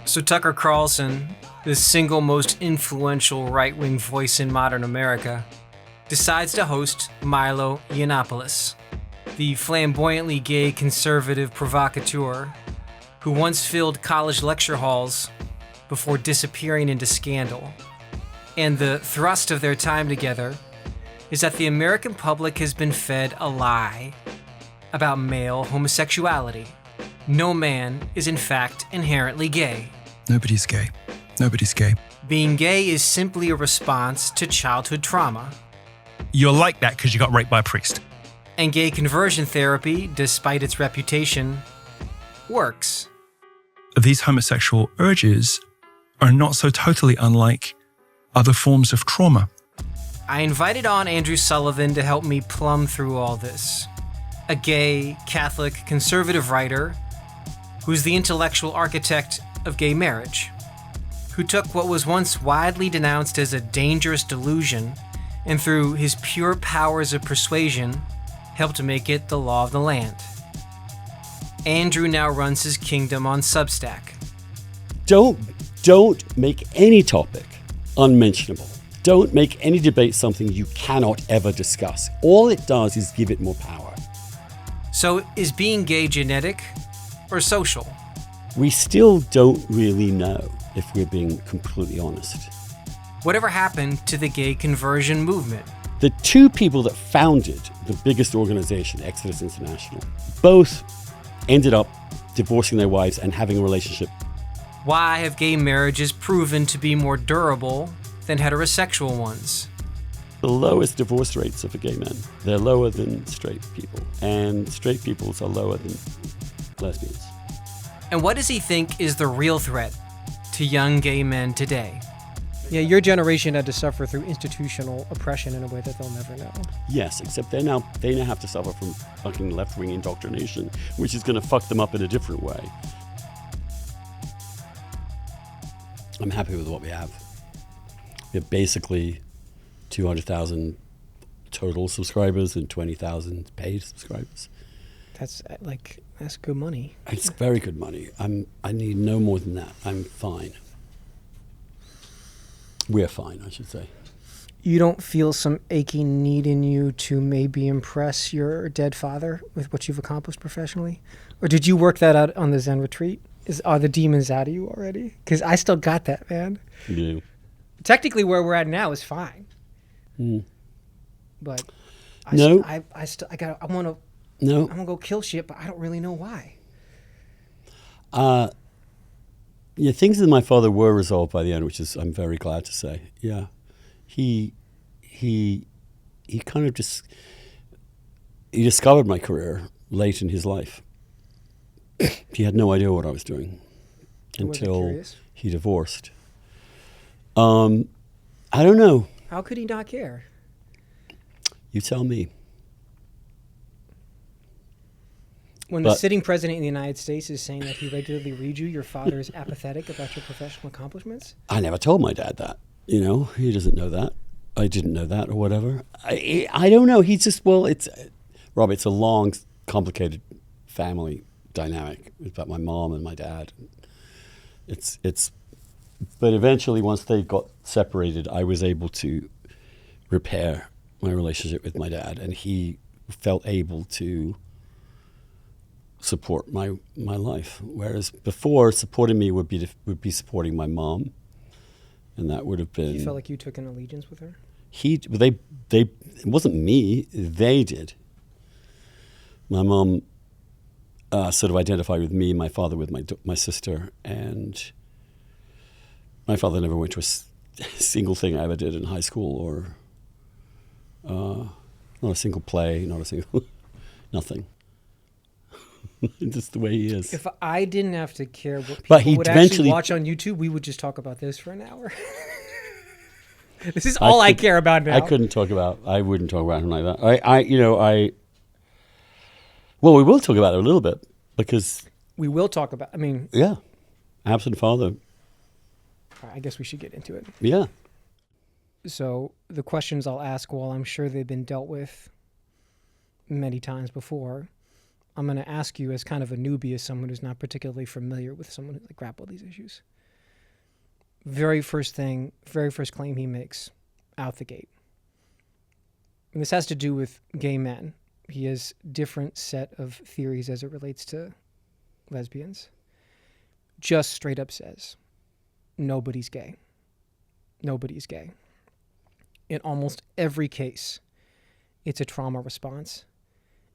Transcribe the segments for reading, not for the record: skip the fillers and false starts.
So Tucker Carlson, the single most influential right-wing voice in modern America, decides to host Milo Yiannopoulos, the flamboyantly gay conservative provocateur who once filled college lecture halls before disappearing into scandal. And the thrust of their time together is that the American public has been fed a lie about male homosexuality. No man is in fact inherently gay. Nobody's gay. Nobody's gay. Being gay is simply a response to childhood trauma. You're like that because you got raped by a priest. And gay conversion therapy, despite its reputation, works. These homosexual urges are not so totally unlike other forms of trauma. I invited on Andrew Sullivan to help me plumb through all this. A gay, Catholic, conservative writer who's the intellectual architect of gay marriage, who took what was once widely denounced as a dangerous delusion and through his pure powers of persuasion helped to make it the law of the land. Andrew now runs his kingdom on Substack. Don't make any topic unmentionable. Don't make any debate something you cannot ever discuss. All it does is give it more power. So is being gay genetic or social? We still don't really know, if we're being completely honest. Whatever happened to the gay conversion movement? The two people that founded the biggest organization, Exodus International, both ended up divorcing their wives and having a relationship. Why have gay marriages proven to be more durable than heterosexual ones? The lowest divorce rates are for gay men. They're lower than straight people, and straight people's are lower than lesbians. And what does he think is the real threat to young gay men today? Yeah, your generation had to suffer through institutional oppression in a way that they'll never know. Yes, except they now have to suffer from fucking left-wing indoctrination, which is going to fuck them up in a different way. I'm happy with what we have. We have basically 200,000 total subscribers and 20,000 paid subscribers. That's good money. It's very good money. I need no more than that. I'm fine. We're fine, I should say. You don't feel some aching need in you to maybe impress your dead father with what you've accomplished professionally? Or did you work that out on the Zen retreat? Are the demons out of you already? Because I still got that, man. Yeah. Technically, where we're at now is fine. But I'm gonna go kill shit, but I don't really know why. Yeah, things with my father were resolved by the end, which is I'm very glad to say. Yeah, he kind of he discovered my career late in his life. He had no idea what I was doing until he divorced. I don't know. How could he not care? You tell me. When the sitting president of the United States is saying that he regularly reads you, your father is apathetic about your professional accomplishments? I never told my dad that. You know, he doesn't know that. I didn't know that or whatever. I don't know. He's just, Rob, it's a long, complicated family dynamic. It's about my mom and my dad. But eventually, once they got separated, I was able to repair my relationship with my dad, and he felt able to support my life. Whereas before, supporting me would be supporting my mom, and that would have been. You felt like you took an allegiance with her? It wasn't me. They did. My mom sort of identified with me, my father with my sister, and my father never went to a single thing I ever did in high school, or not a single play, not a single nothing. Just the way he is. If I didn't have to care what people would actually watch on YouTube, we would just talk about this for an hour. This is all I care about now. I wouldn't talk about him like that. Well, we will talk about it a little bit because we will talk about. Yeah, absent father. I guess we should get into it. Yeah. So the questions I'll ask, while I'm sure they've been dealt with many times before, I'm going to ask you as kind of a newbie, as someone who's not particularly familiar with someone who grapple with these issues. Very first claim he makes out the gate. And this has to do with gay men. He has different set of theories as it relates to lesbians. Just straight up says, nobody's gay. Nobody's gay. In almost every case, it's a trauma response.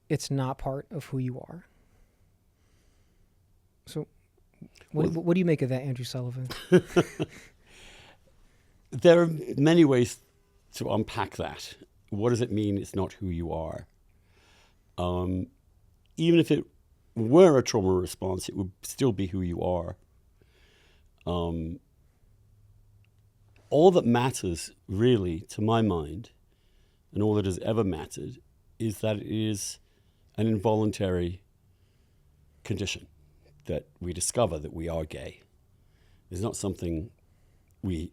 It's not part of who you are. So what do you make of that, Andrew Sullivan? There are many ways to unpack that. What does it mean it's not who you are? Even if it were a trauma response, it would still be who you are. All that matters, really, to my mind, and all that has ever mattered, is that it is an involuntary condition, that we discover that we are gay. It's not something we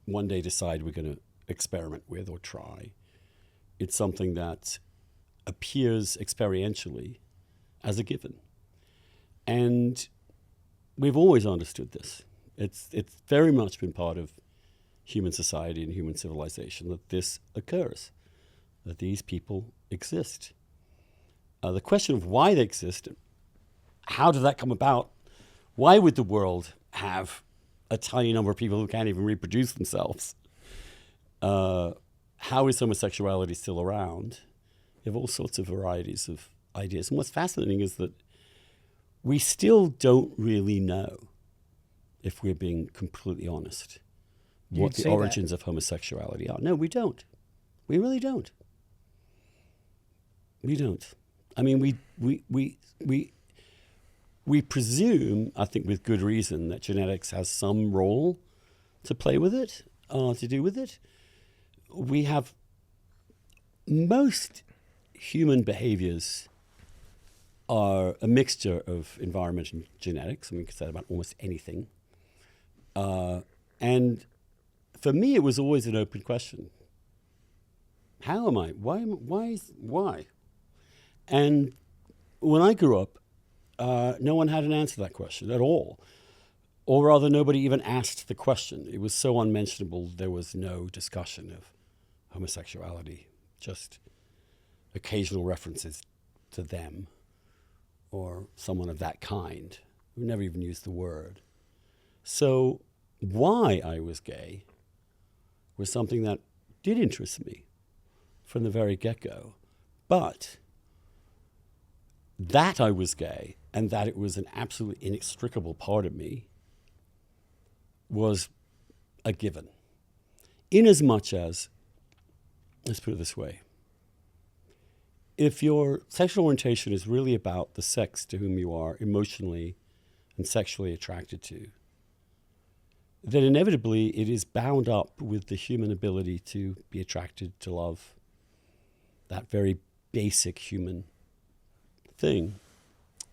one day decide we're going to experiment with or try. It's something that appears experientially as a given. And we've always understood this. It's very much been part of human society and human civilization that this occurs, that these people exist. The question of why they exist, how did that come about? Why would the world have a tiny number of people who can't even reproduce themselves? How is homosexuality still around? You have all sorts of varieties of ideas. And what's fascinating is that we still don't really know, if we're being completely honest, what the origins of homosexuality are. No, we don't. We really don't. We don't. I mean, we presume, I think with good reason, that genetics has some role to play with it, to do with it. We have most human behaviors are a mixture of environment and genetics. I mean, we can say that about almost anything. And for me, it was always an open question. How am I? Why? And when I grew up, no one had an answer to that question at all. Or rather, nobody even asked the question. It was so unmentionable, there was no discussion of homosexuality, just occasional references to them or someone of that kind. We never even used the word. So why I was gay was something that did interest me from the very get-go. But that I was gay and that it was an absolutely inextricable part of me was a given. Inasmuch as, let's put it this way, if your sexual orientation is really about the sex to whom you are emotionally and sexually attracted to, then inevitably it is bound up with the human ability to be attracted to love, that very basic human thing.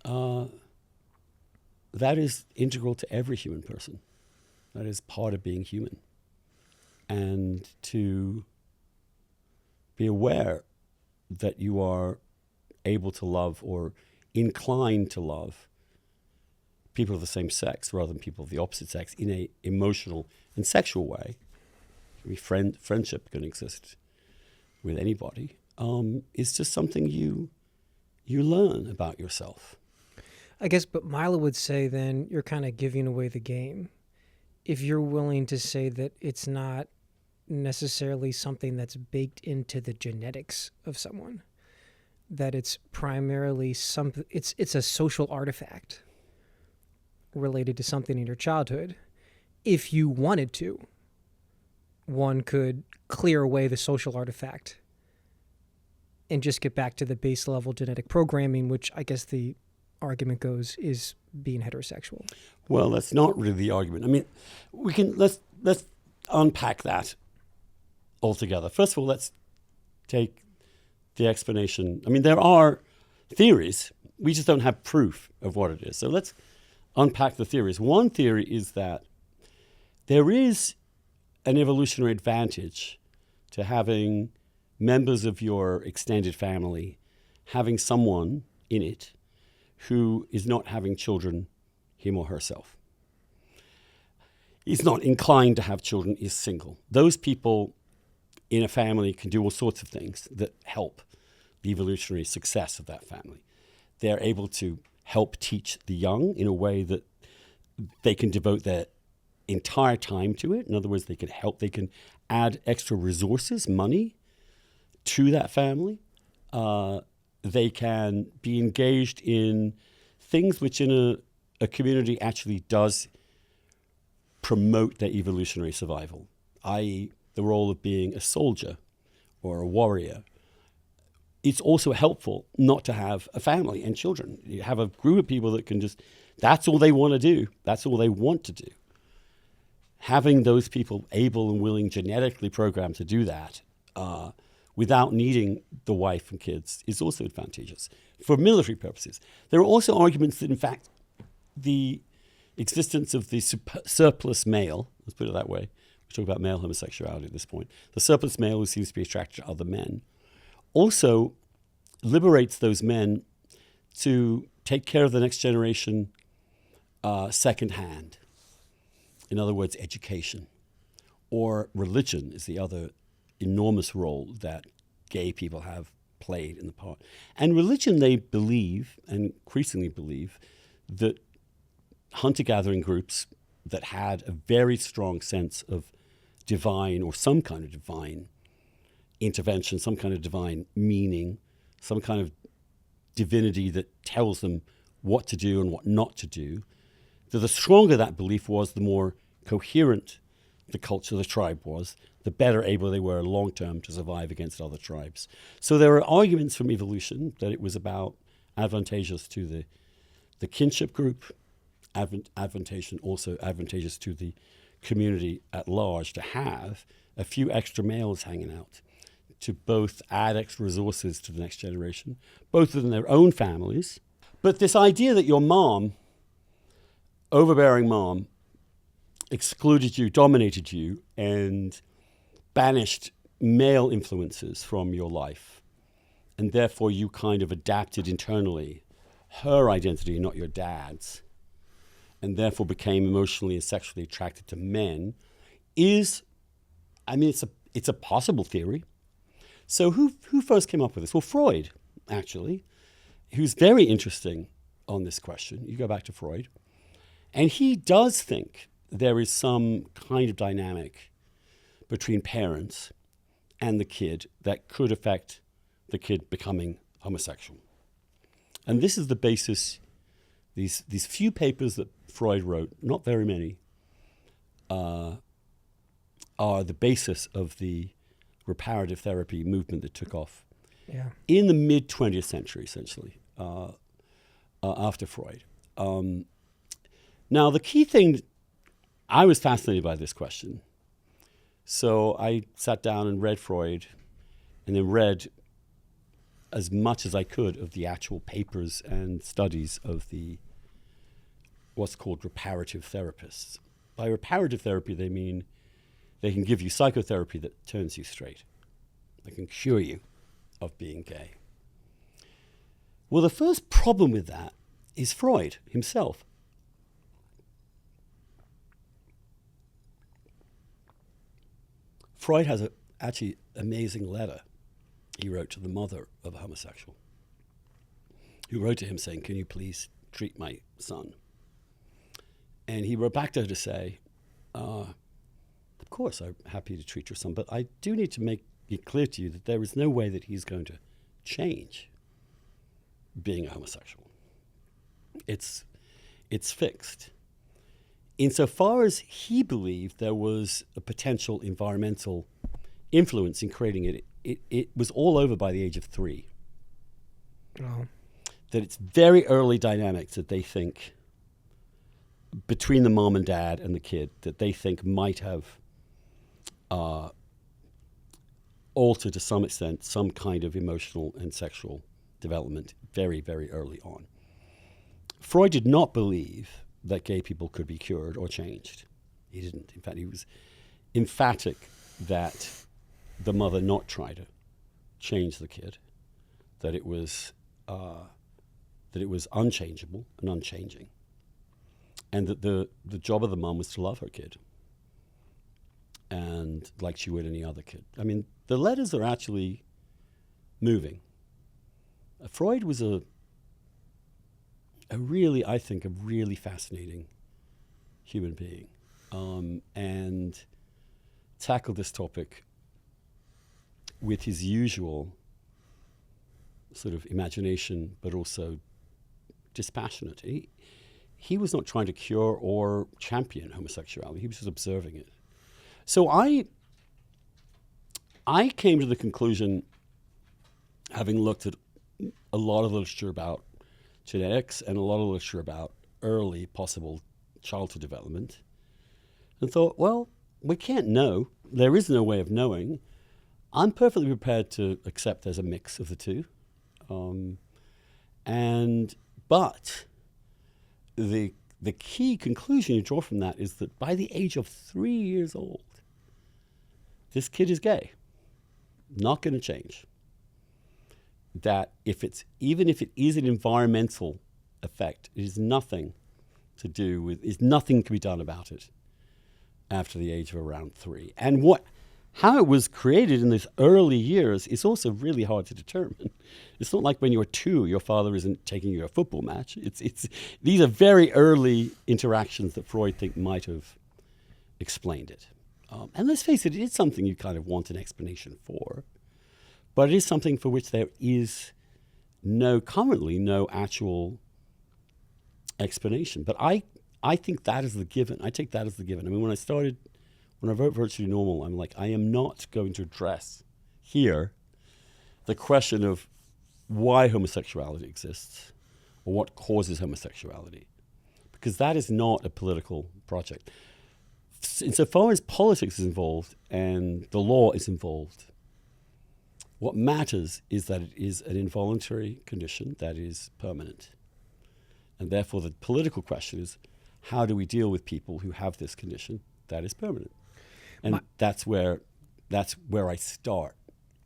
That is integral to every human person. That is part of being human. And to be aware that you are able to love or inclined to love people of the same sex rather than people of the opposite sex in an emotional and sexual way. Friendship can exist with anybody. Is just something you learn about yourself. I guess, but Milo would say then you're kind of giving away the game if you're willing to say that it's not necessarily something that's baked into the genetics of someone, that it's primarily it's a social artifact related to something in your childhood. If you wanted to, one could clear away the social artifact and just get back to the base level genetic programming, which I guess the argument goes is being heterosexual. Well, that's not really the argument. I mean, let's unpack that altogether. First of all, let's take the explanation. I mean, there are theories. We just don't have proof of what it is. So let's unpack the theories. One theory is that there is an evolutionary advantage to having members of your extended family having someone in it who is not having children, him or herself, is not inclined to have children, is single. Those people in a family can do all sorts of things that help the evolutionary success of that family. They're able to help teach the young in a way that they can devote their entire time to it. In other words, they can add extra resources, money, to that family. They can be engaged in things which in a community actually does promote their evolutionary survival, i.e. the role of being a soldier or a warrior. It's also helpful not to have a family and children. You have a group of people that can just, that's all they want to do. That's all they want to do. Having those people able and willing, genetically programmed to do that without needing the wife and kids is also advantageous for military purposes. There are also arguments that, in fact, the existence of the surplus male, let's put it that way, we talk about male homosexuality at this point, the surplus male who seems to be attracted to other men, also liberates those men to take care of the next generation secondhand. In other words, education. Or religion is the other enormous role that gay people have played in the part. And religion, they believe, and increasingly believe, that hunter-gathering groups that had a very strong sense of divine or some kind of divine intervention, some kind of divine meaning, some kind of divinity that tells them what to do and what not to do, that the stronger that belief was, the more coherent the culture, the tribe was, the better able they were long-term to survive against other tribes. So there are arguments from evolution that it was about advantageous to the kinship group, advantageous to the community at large to have a few extra males hanging out, to both add extra resources to the next generation, both within their own families. But this idea that your mom, overbearing mom, excluded you, dominated you, and banished male influences from your life, and therefore you kind of adapted internally her identity, not your dad's, and therefore became emotionally and sexually attracted to men, is, I mean, it's a possible theory. So who first came up with this? Well, Freud, actually, who's very interesting on this question. You go back to Freud, and he does think there is some kind of dynamic between parents and the kid that could affect the kid becoming homosexual. And this is the basis, these few papers that Freud wrote, not very many, are the basis of the reparative therapy movement that took off in the mid-20th century, essentially, after Freud. Now, the key thing, I was fascinated by this question. So I sat down and read Freud, and then read as much as I could of the actual papers and studies of the what's called reparative therapists. By reparative therapy, they mean they can give you psychotherapy that turns you straight. They can cure you of being gay. Well, the first problem with that is Freud himself. Freud has an actually amazing letter he wrote to the mother of a homosexual, who wrote to him saying, "Can you please treat my son?" And he wrote back to her to say, "Of course, I'm happy to treat your son, but I do need to make it clear to you that there is no way that he's going to change being a homosexual. It's fixed." Insofar as he believed there was a potential environmental influence in creating it, it was all over by the age of 3. Oh. That it's very early dynamics that they think between the mom and dad and the kid that they think might have altered to some extent some kind of emotional and sexual development very, very early on. Freud did not believe that gay people could be cured or changed. He didn't. In fact, he was emphatic that the mother not try to change the kid, that it was that it was unchangeable and unchanging, and that the job of the mum was to love her kid, and like she would any other kid. I mean, the letters are actually moving. Freud was a really fascinating human being, and tackled this topic with his usual sort of imagination, but also dispassionate. He was not trying to cure or champion homosexuality. He was just observing it. So I came to the conclusion, having looked at a lot of literature about genetics and a lot of literature about early possible childhood development, and thought, well, we can't know. There is no way of knowing. I'm perfectly prepared to accept there's a mix of the two. But the key conclusion you draw from that is that by the age of 3 years old, this kid is gay. Not going to change. That even if it is an environmental effect, it is nothing to do with, nothing can be done about it after the age of around 3. And how it was created in these early years is also really hard to determine. It's not like when you were 2, your father isn't taking you to a football match. These are very early interactions that Freud think might have explained it. And let's face it, it is something you kind of want an explanation for, but it is something for which there is currently no actual explanation. But I think that is the given. I take that as the given. I mean, when I wrote Virtually Normal, I'm like, I am not going to address here the question of why homosexuality exists or what causes homosexuality, because that is not a political project. Insofar as politics is involved and the law is involved, what matters is that it is an involuntary condition that is permanent. And therefore the political question is, how do we deal with people who have this condition that is permanent? And that's where I start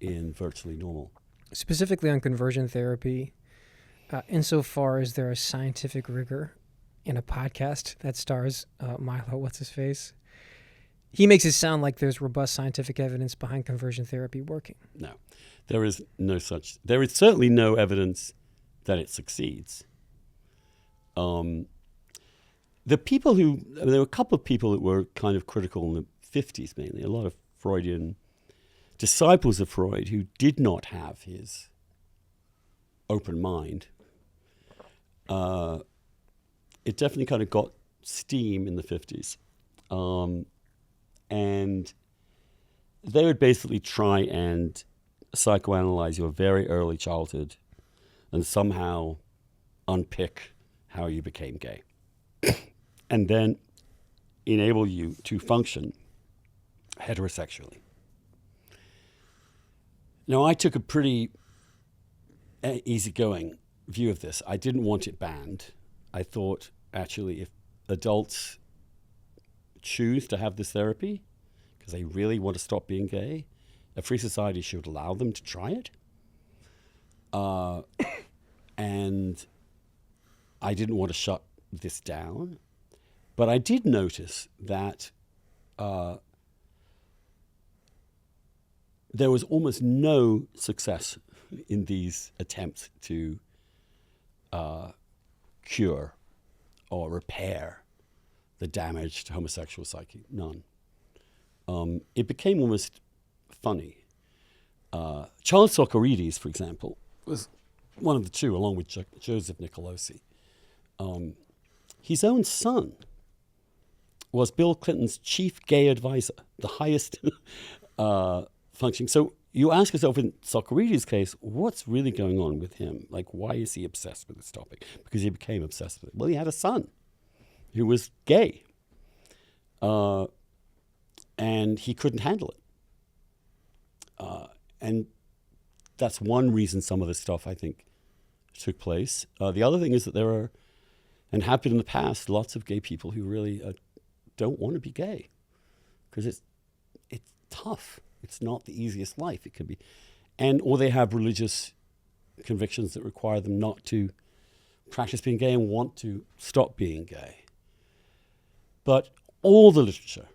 in Virtually Normal. Specifically on conversion therapy, insofar as there is scientific rigor in a podcast that stars Milo, what's-his-face, he makes it sound like there's robust scientific evidence behind conversion therapy working. No, there is no such. There is certainly no evidence that it succeeds. There were a couple of people that were kind of critical in the 50s mainly, a lot of Freudian disciples of Freud who did not have his open mind. It definitely kind of got steam in the 50s. And they would basically try and psychoanalyze your very early childhood and somehow unpick how you became gay. And then enable you to function heterosexually. Now, I took a pretty easygoing view of this. I didn't want it banned. I thought, actually, if adults choose to have this therapy because they really want to stop being gay, a free society should allow them to try it. And I didn't want to shut this down. But I did notice that there was almost no success in these attempts to cure or repair the damaged homosexual psyche. None. It became almost funny. Charles Socarides, for example, was one of the two, along with Joseph Nicolosi. His own son was Bill Clinton's chief gay advisor, the highest functioning. So you ask yourself, in Socarides' case, what's really going on with him? Like, why is he obsessed with this topic? Because he became obsessed with it. Well, he had a son who was gay, and he couldn't handle it. And that's one reason some of this stuff, I think, took place. The other thing is that there are, and have been in the past, lots of gay people who really don't want to be gay because it's tough. It's not the easiest life. It could be, or they have religious convictions that require them not to practice being gay and want to stop being gay. But all the literature,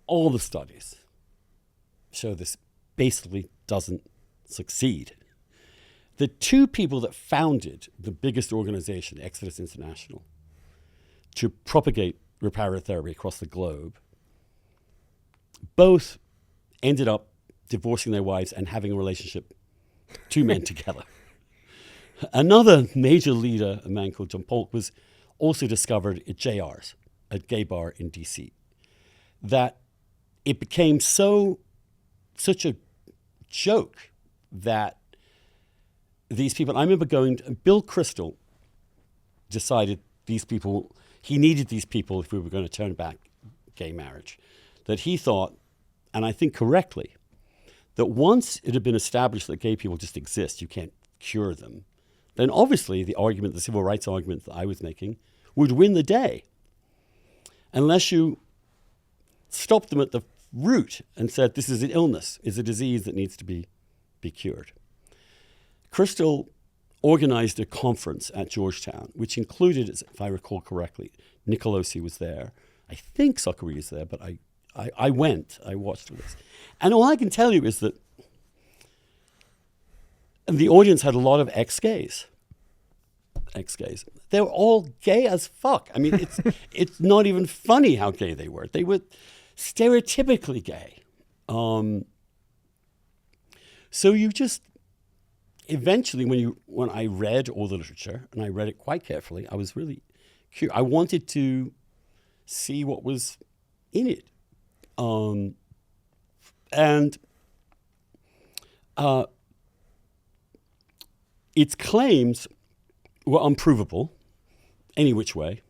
all the studies show this basically doesn't succeed. The two people that founded the biggest organization, Exodus International, to propagate reparative therapy across the globe, both ended up divorcing their wives and having a relationship, two men together. Another major leader, a man called John Polk, was also discovered at JR's, a gay bar in DC, that it became such a joke that these people, I remember Bill Kristol decided he needed these people if we were going to turn back gay marriage, that he thought, and I think correctly, that once it had been established that gay people just exist, you can't cure them, then obviously the civil rights argument that I was making would win the day. Unless you stopped them at the root and said, this is an illness, is a disease that needs to be cured. Kristol organized a conference at Georgetown, which included, if I recall correctly, Nicolosi was there. I think Zuckery was there, but I went, I watched this. And all I can tell you is that the audience had a lot of ex-gays. They were all gay as fuck. I mean, it's not even funny how gay they were. They were stereotypically gay. So you just, eventually when I read all the literature, and I read it quite carefully, I was really curious. I wanted to see what was in it. Its claims were unprovable any which way.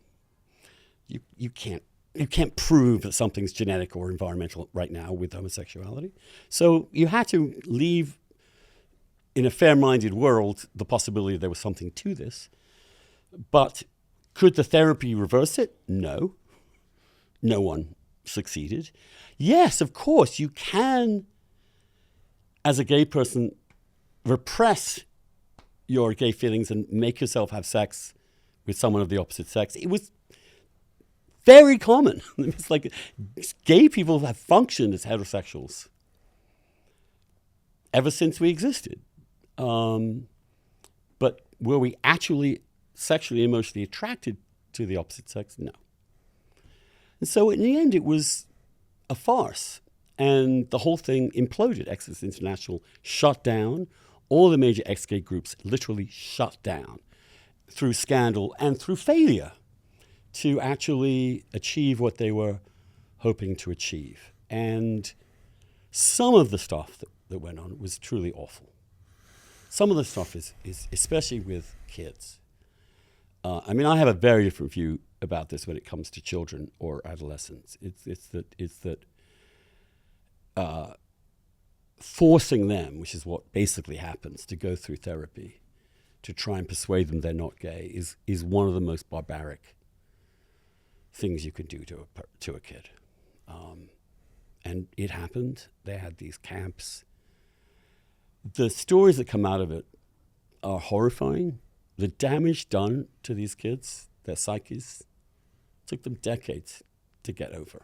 You can't prove that something's genetic or environmental right now with homosexuality. So you had to leave, in a fair-minded world, the possibility there was something to this. But could the therapy reverse it? No. No one succeeded. Yes, of course, you can, as a gay person, repress your gay feelings and make yourself have sex with someone of the opposite sex. It was very common. It's like gay people have functioned as heterosexuals ever since we existed. But were we actually sexually, emotionally attracted to the opposite sex? No. And so in the end, it was a farce. And the whole thing imploded. Exodus International shut down. All the major ex-gay groups literally shut down through scandal and through failure to actually achieve what they were hoping to achieve. And some of the stuff that went on was truly awful. Some of the stuff is especially with kids. I mean, I have a very different view about this when it comes to children or adolescents. It's that forcing them, which is what basically happens, to go through therapy, to try and persuade them they're not gay, is one of the most barbaric things you could do to a kid. And it happened. They had these camps. The stories that come out of it are horrifying. The damage done to these kids, their psyches, took them decades to get over.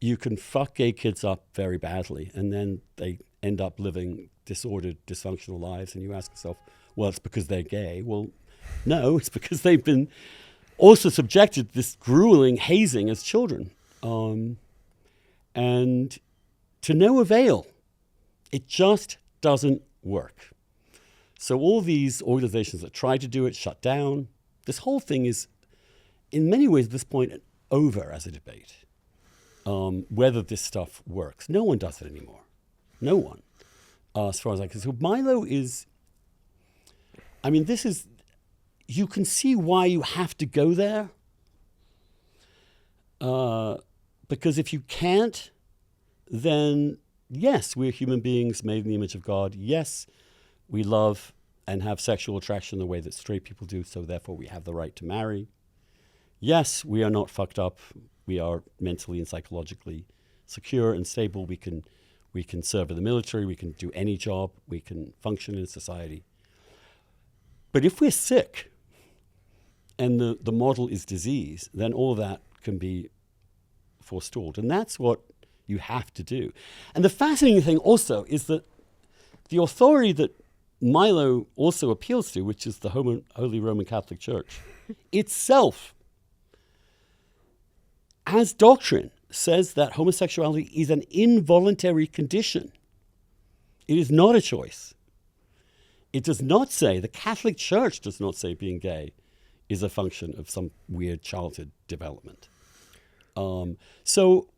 You can fuck gay kids up very badly, and then they end up living disordered, dysfunctional lives, and you ask yourself, well, it's because they're gay. Well, no, it's because they've been also subjected to this grueling hazing as children. And to no avail. It just doesn't work. So all these organizations that tried to do it shut down. This whole thing is, in many ways at this point, over as a debate. Whether this stuff works. No one does it anymore. No one, as far as I can see. So Milo is, I mean, this is, you can see why you have to go there. Because if you can't, then yes, we're human beings made in the image of God. Yes, we love and have sexual attraction the way that straight people do, so therefore we have the right to marry. Yes, we are not fucked up. We are mentally and psychologically secure and stable. We can serve in the military. We can do any job. We can function in society. But if we're sick and the model is disease, then all that can be forestalled. And that's what you have to do. And the fascinating thing also is that the authority that Milo also appeals to, which is the Holy Roman Catholic Church, itself, as doctrine, says that homosexuality is an involuntary condition. It is not a choice. It does not say, the Catholic Church does not say being gay is a function of some weird childhood development. So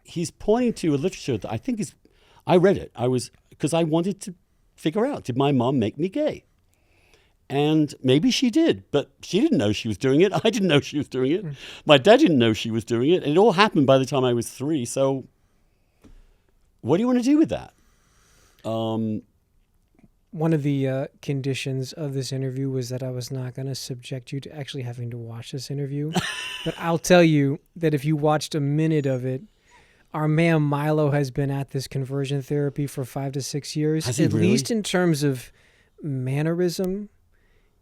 he's pointing to a literature that I think is, I read it, because I wanted to figure out, did my mom make me gay? And maybe she did, but she didn't know she was doing it. I didn't know she was doing it. My dad didn't know she was doing it. And it all happened by the time I was 3. So what do you want to do with that? One of the conditions of this interview was that I was not going to subject you to actually having to watch this interview. But I'll tell you that if you watched a minute of it, our man Milo has been at this conversion therapy for 5 to 6 years. Has he at really? least in terms of mannerism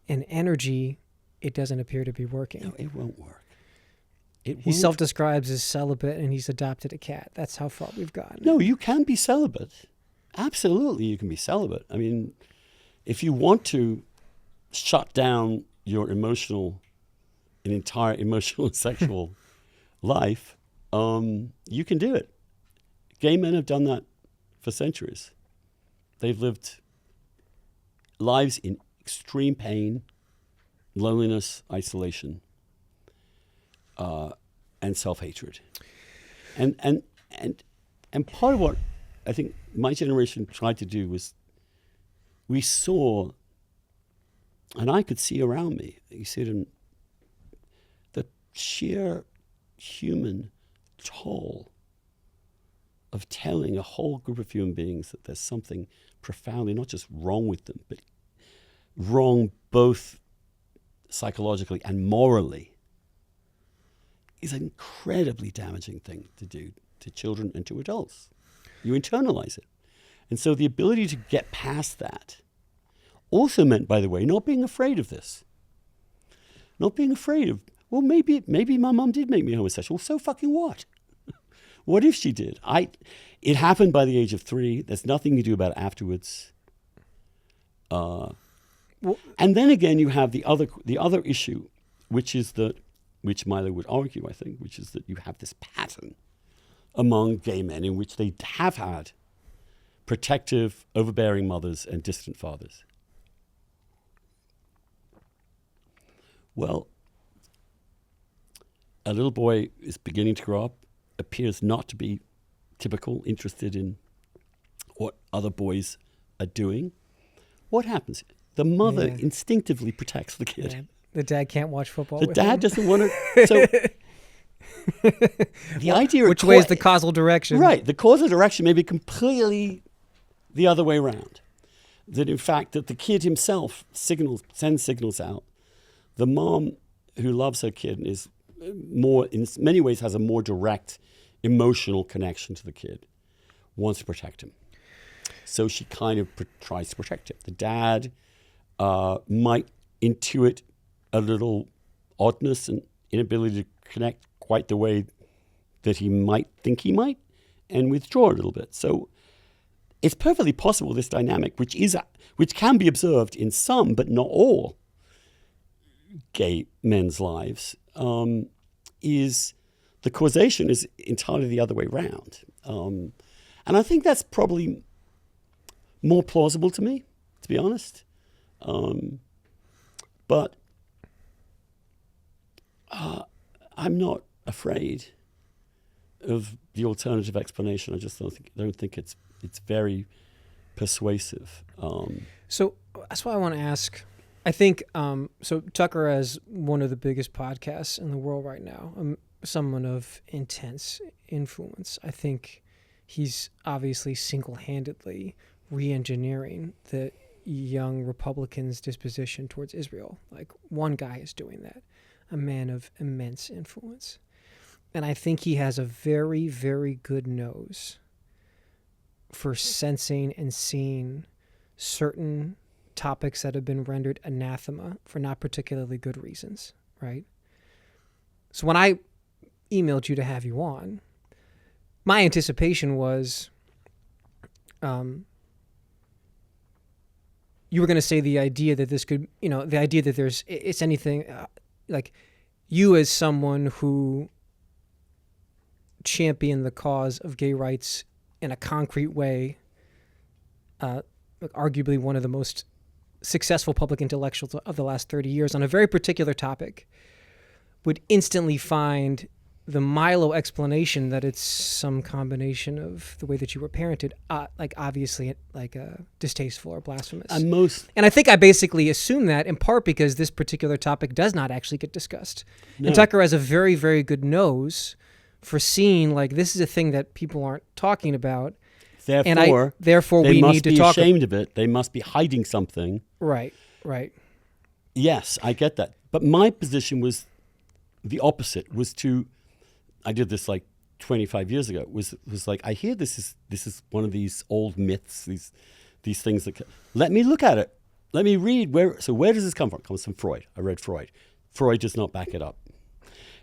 and energy, it doesn't appear to be working. No, it won't work. He self-describes as celibate and he's adopted a cat. That's how far we've gotten. No, you can be celibate. Absolutely, you can be celibate. I mean, if you want to shut down your entire emotional and sexual life, you can do it. Gay men have done that for centuries. They've lived lives in extreme pain, loneliness, isolation, and self-hatred. And part of what I think my generation tried to do was, we saw, and I could see around me, you see it in the sheer human toll of telling a whole group of human beings that there's something profoundly not just wrong with them, but wrong both psychologically and morally, is an incredibly damaging thing to do to children and to adults. You internalize it. And so the ability to get past that also meant, by the way, not being afraid of this. Not being afraid of, well, maybe my mom did make me homosexual. So fucking what? What if she did? It happened by the age of 3. There's nothing you do about it afterwards. And then again, you have the other issue, which Milo would argue, I think, which is that you have this pattern among gay men in which they have had protective, overbearing mothers and distant fathers. Well, a little boy is beginning to grow up, appears not to be typical, interested in what other boys are doing. What happens? The mother instinctively protects the kid. Yeah. The dad can't watch football The with dad him. doesn't want to. So the idea, which way is the causal direction? Right, the causal direction may be completely the other way around. That in fact, that the kid himself sends signals out. The mom who loves her kid is more, in many ways, has a more direct emotional connection to the kid, wants to protect him. So she kind of tries to protect him. The dad might intuit a little oddness and inability to connect quite the way that he might think he might, and withdraw a little bit. So it's perfectly possible this dynamic, which can be observed in some but not all gay men's lives, is the causation is entirely the other way around. And I think that's probably more plausible to me, to be honest. But I'm not afraid of the alternative explanation. I just don't think it's very persuasive. So that's why I want to ask. I think so. Tucker has one of the biggest podcasts in the world right now. Someone of intense influence. I think he's obviously single-handedly re-engineering the young Republicans' disposition towards Israel. Like, one guy is doing that, a man of immense influence. And I think he has a very, very good nose for sensing and seeing certain topics that have been rendered anathema for not particularly good reasons, right? So when I emailed you to have you on, my anticipation was you were going to say the idea that this could, the idea that it's anything like you as someone who championed the cause of gay rights in a concrete way, arguably one of the most successful public intellectuals of the last 30 years on a very particular topic, would instantly find the Milo explanation that it's some combination of the way that you were parented, obviously distasteful or blasphemous. And I think I basically assume that in part because this particular topic does not actually get discussed. No. And Tucker has a very, very good nose for seeing this is a thing that people aren't talking about. Therefore, we need to talk. They must be ashamed of it. They must be hiding something. Right. Yes, I get that. But my position was the opposite. I did this 25 years ago. Was I hear this is one of these old myths. These things that let me look at it. Let me read where does this come from? It comes from Freud. I read Freud. Freud does not back it up.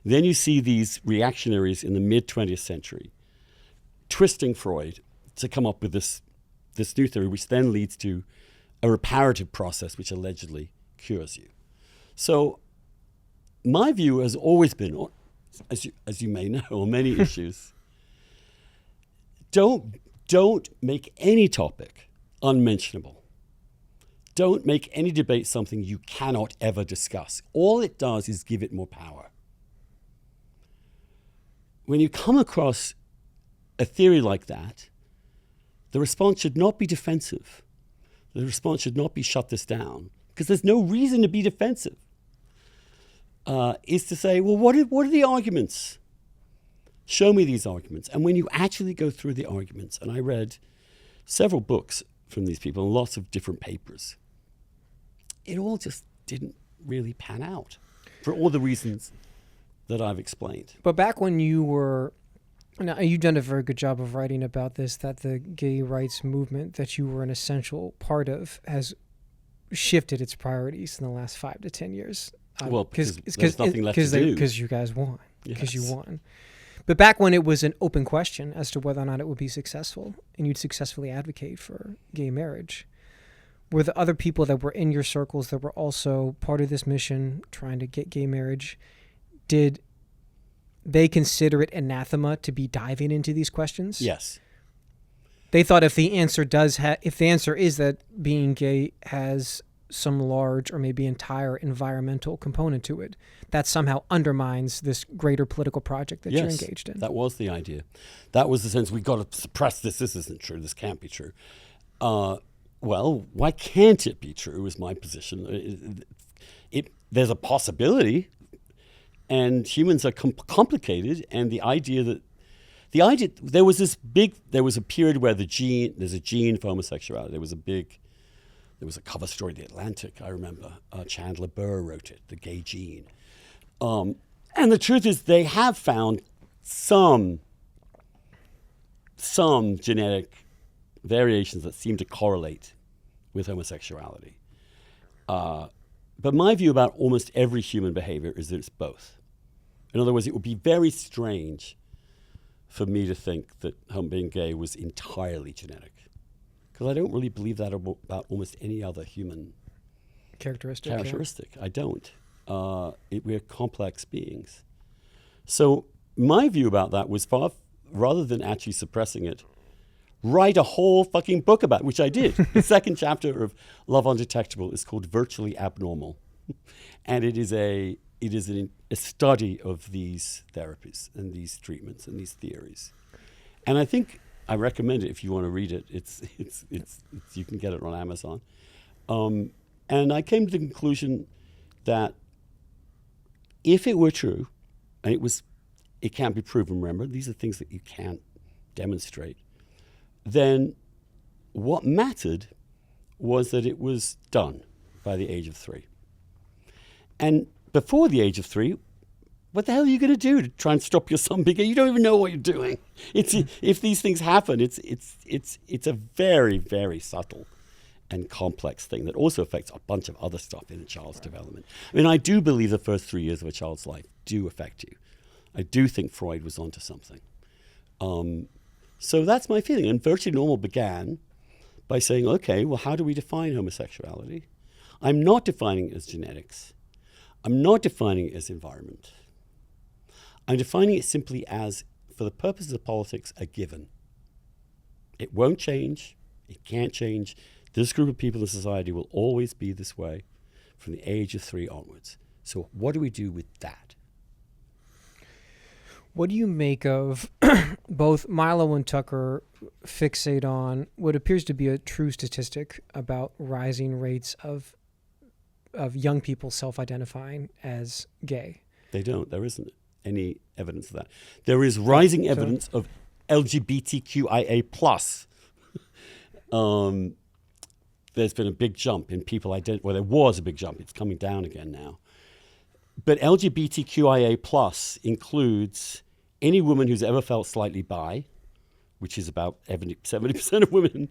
Then you see these reactionaries in the mid 20th century twisting Freud to come up with this new theory, which then leads to a reparative process, which allegedly cures you. So my view has always been, as you may know, on many issues, don't make any topic unmentionable. Don't make any debate something you cannot ever discuss. All it does is give it more power. When you come across a theory like that, the response should not be defensive. The response should not be shut this down, because there's no reason to be defensive. Is to say, well, what are the arguments? Show me these arguments. And when you actually go through the arguments, and I read several books from these people and lots of different papers, it all just didn't really pan out for all the reasons that I've explained. But back when you were, now you've done a very good job of writing about this, that the gay rights movement that you were an essential part of has shifted its priorities in the last 5 to 10 years. Well, because there's nothing left to do. Because you guys won. Because Yes. you won. But back when it was an open question as to whether or not it would be successful, and you'd successfully advocate for gay marriage, were the other people that were in your circles that were also part of this mission trying to get gay marriage, did they consider it anathema to be diving into these questions? Yes. They thought if the answer is that being gay has some large or maybe entire environmental component to it, that somehow undermines this greater political project that you're engaged in. That was the idea. That was the sense, we've got to suppress this. This isn't true. This can't be true. Well, why can't it be true is my position. There's a possibility, and humans are complicated, and the idea there was a period where there's a gene for homosexuality. There was a cover story in The Atlantic, I remember. Chandler Burr wrote it, The Gay Gene. And the truth is they have found some genetic variations that seem to correlate with homosexuality. But my view about almost every human behavior is that it's both. In other words, it would be very strange for me to think that being gay was entirely genetic. Because I don't really believe that about almost any other human characteristic. I don't. We're complex beings. So my view about that was rather than actually suppressing it, write a whole fucking book about it, which I did. The second chapter of Love Undetectable is called Virtually Abnormal. And it is a study of these therapies and these treatments and these theories. And I think I recommend it if you want to read it. It's you can get it on Amazon. And I came to the conclusion that if it were true, and it can't be proven, remember, these are things that you can't demonstrate, then what mattered was that it was done by the age of 3. And before the age of 3, what the hell are you going to do to try and stop your son being gay? You don't even know what you're doing. If these things happen, it's a very, very subtle and complex thing that also affects a bunch of other stuff in a child's development. I mean, I do believe the first 3 years of a child's life do affect you. I do think Freud was onto something. So that's my feeling. And Virtually Normal began by saying, okay, well, how do we define homosexuality? I'm not defining it as genetics. I'm not defining it as environment. I'm defining it simply as, for the purposes of politics, a given. It won't change. It can't change. This group of people in society will always be this way from the age of 3 onwards. So what do we do with that? What do you make of both Milo and Tucker fixate on what appears to be a true statistic about rising rates of young people self-identifying as gay? They don't. There isn't any evidence of that. There is rising evidence of LGBTQIA+. There's been a big jump in people well, there was a big jump. It's coming down again now. But LGBTQIA+ includes any woman who's ever felt slightly bi, which is about 70% of women.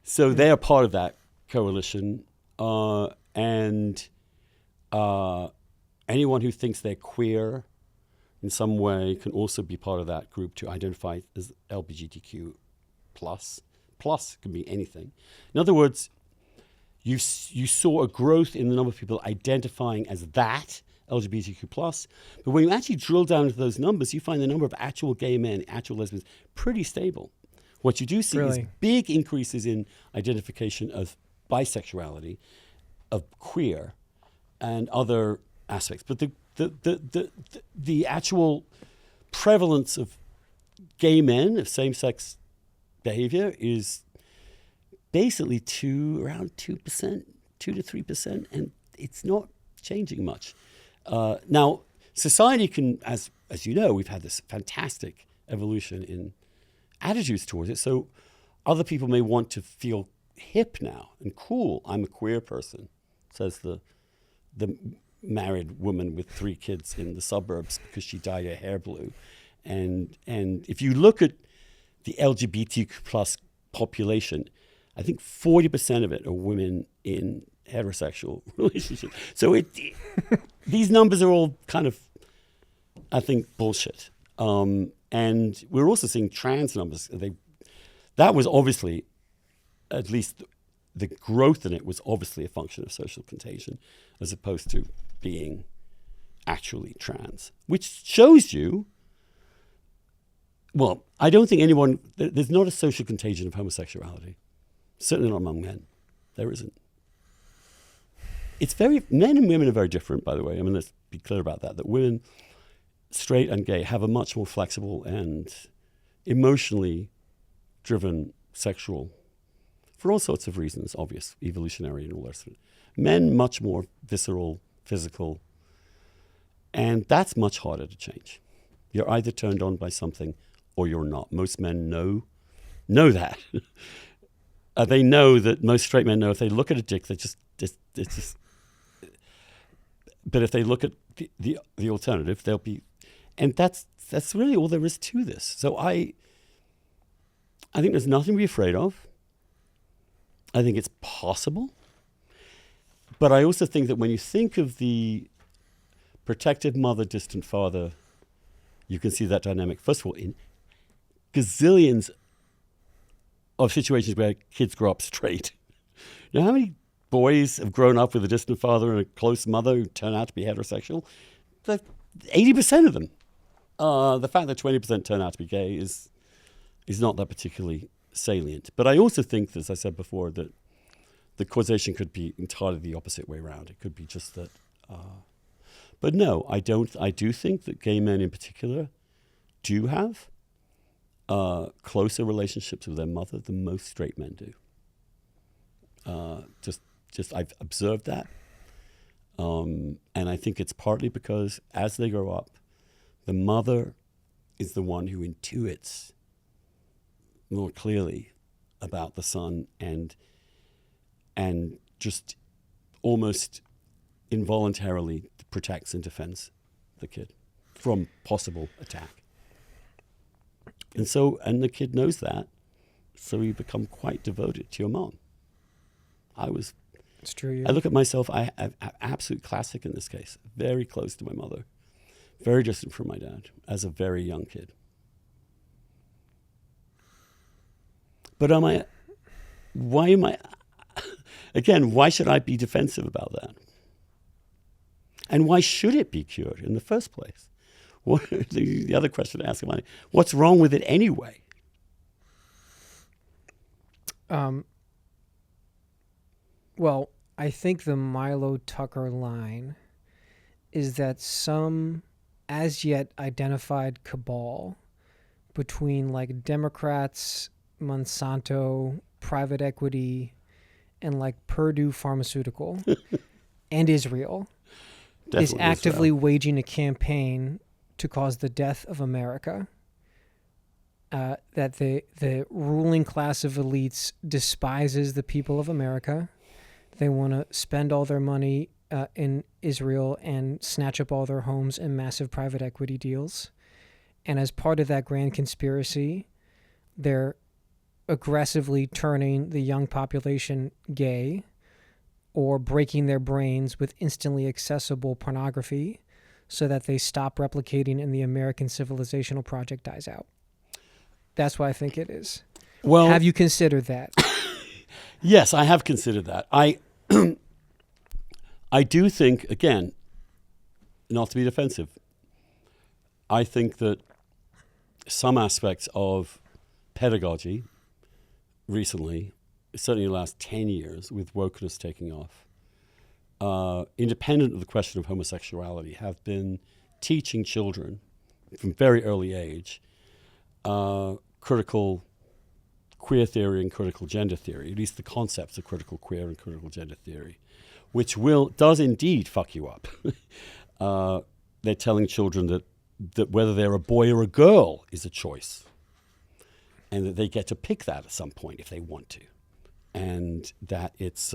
So they are part of that coalition. And anyone who thinks they're queer in some way can also be part of that group to identify as LGBTQ+. Plus can be anything. In other words, you saw a growth in the number of people identifying as that, LGBTQ+. But when you actually drill down into those numbers, you find the number of actual gay men, actual lesbians, pretty stable. What you do see is big increases in identification of bisexuality, of queer, and other aspects. But the actual prevalence of gay men, of same-sex behavior, is basically around 2%, 2 to 3%, and it's not changing much. Now, society can, as you know, we've had this fantastic evolution in attitudes towards it. So other people may want to feel hip now and cool. I'm a queer person, says the married woman with 3 kids in the suburbs because she dyed her hair blue. And if you look at the LGBTQ+ population, I think 40% of it are women in heterosexual relationships. So these numbers are all kind of, I think, bullshit. And we're also seeing trans numbers. That was obviously, at least the growth in it was obviously a function of social contagion as opposed to being actually trans, which shows you, well, I don't think there's not a social contagion of homosexuality. Certainly not among men. There isn't. Men and women are very different, by the way. I mean, let's be clear about that women, straight and gay, have a much more flexible and emotionally driven sexual, for all sorts of reasons, obvious, evolutionary and all that sort of. Men, much more visceral, physical, and that's much harder to change. You're either turned on by something or you're not. Most men know that. They know that most straight men know if they look at a dick, it's just. But if they look at the alternative, they'll be, and that's really all there is to this. So I think there's nothing to be afraid of. I think it's possible. But I also think that when you think of the protective mother, distant father, you can see that dynamic, first of all, in gazillions of situations where kids grow up straight. You know how many boys have grown up with a distant father and a close mother who turn out to be heterosexual? 80% of them. The fact that 20% turn out to be gay is not that particularly salient. But I also think, as I said before, that the causation could be entirely the opposite way around. It could be just that. But no, I don't. I do think that gay men in particular do have closer relationships with their mother than most straight men do. Just I've observed that. And I think it's partly because as they grow up, the mother is the one who intuits more clearly about the son and just almost involuntarily protects and defends the kid from possible attack. And the kid knows that, so you become quite devoted to your mom. It's true. I look at myself, I'm absolute classic in this case. Very close to my mother. Very distant from my dad as a very young kid. But why should I be defensive about that? And why should it be cured in the first place? The other question to ask is, what's wrong with it anyway? Well, I think the Milo Tucker line is that some as yet identified cabal between like Democrats, Monsanto, private equity, and like Purdue Pharmaceutical and Israel is actively waging a campaign to cause the death of America. That the ruling class of elites despises the people of America. They want to spend all their money in Israel and snatch up all their homes in massive private equity deals. And as part of that grand conspiracy, they're aggressively turning the young population gay or breaking their brains with instantly accessible pornography so that they stop replicating and the American civilizational project dies out. That's what I think it is. Well, have you considered that? Yes, I have considered that. I do think, again, not to be defensive, I think that some aspects of pedagogy recently, certainly in the last 10 years, with wokeness taking off, independent of the question of homosexuality, have been teaching children from very early age critical queer theory and critical gender theory, at least the concepts of critical queer and critical gender theory, which does indeed fuck you up. They're telling children that whether they're a boy or a girl is a choice, and that they get to pick that at some point if they want to, and that it's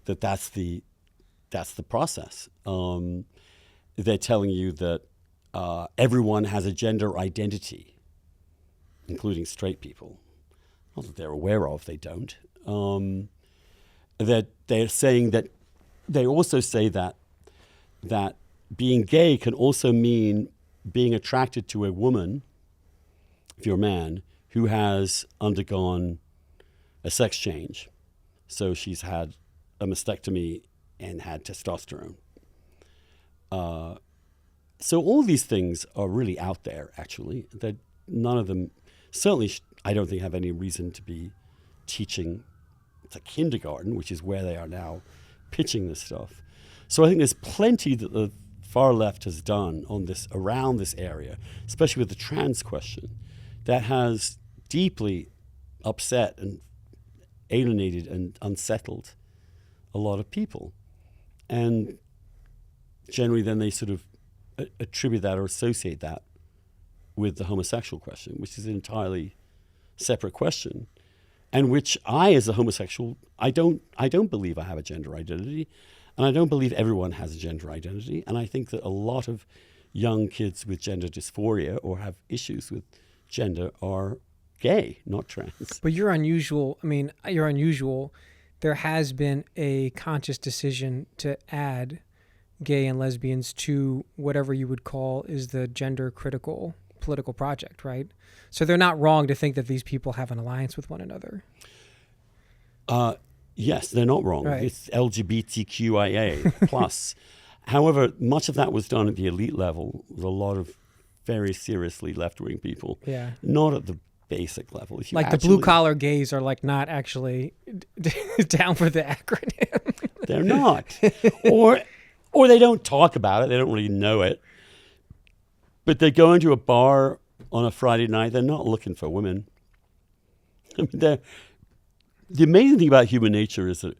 that's the process. They're telling you that everyone has a gender identity, including straight people. Not that they're aware of, they don't. That they're saying that they also say that being gay can also mean being attracted to a woman, if you're a man, who has undergone a sex change. So she's had a mastectomy and had testosterone. So all these things are really out there, actually. That none of them, certainly I don't think have any reason to be teaching to kindergarten, which is where they are now pitching this stuff. So I think there's plenty that the far left has done on this, around this area, especially with the trans question, that has deeply upset and alienated and unsettled a lot of people. And generally then they sort of attribute that or associate that with the homosexual question, which is an entirely separate question, and which I, as a homosexual, I don't believe I have a gender identity, and I don't believe everyone has a gender identity, and I think that a lot of young kids with gender dysphoria or have issues with gender are gay, not trans. But you're unusual. I mean, you're unusual. There has been a conscious decision to add gay and lesbians to whatever you would call is the gender critical political project, right? So they're not wrong to think that these people have an alliance with one another. Yes, they're not wrong. Right. It's LGBTQIA plus. However, much of that was done at the elite level with a lot of very seriously left-wing people. Yeah. Not at the basic level. If you like the blue-collar gays are like not actually down for the acronym. They're not. Or they don't talk about it. They don't really know it. But they go into a bar on a Friday night. They're not looking for women. I mean, the amazing thing about human nature is that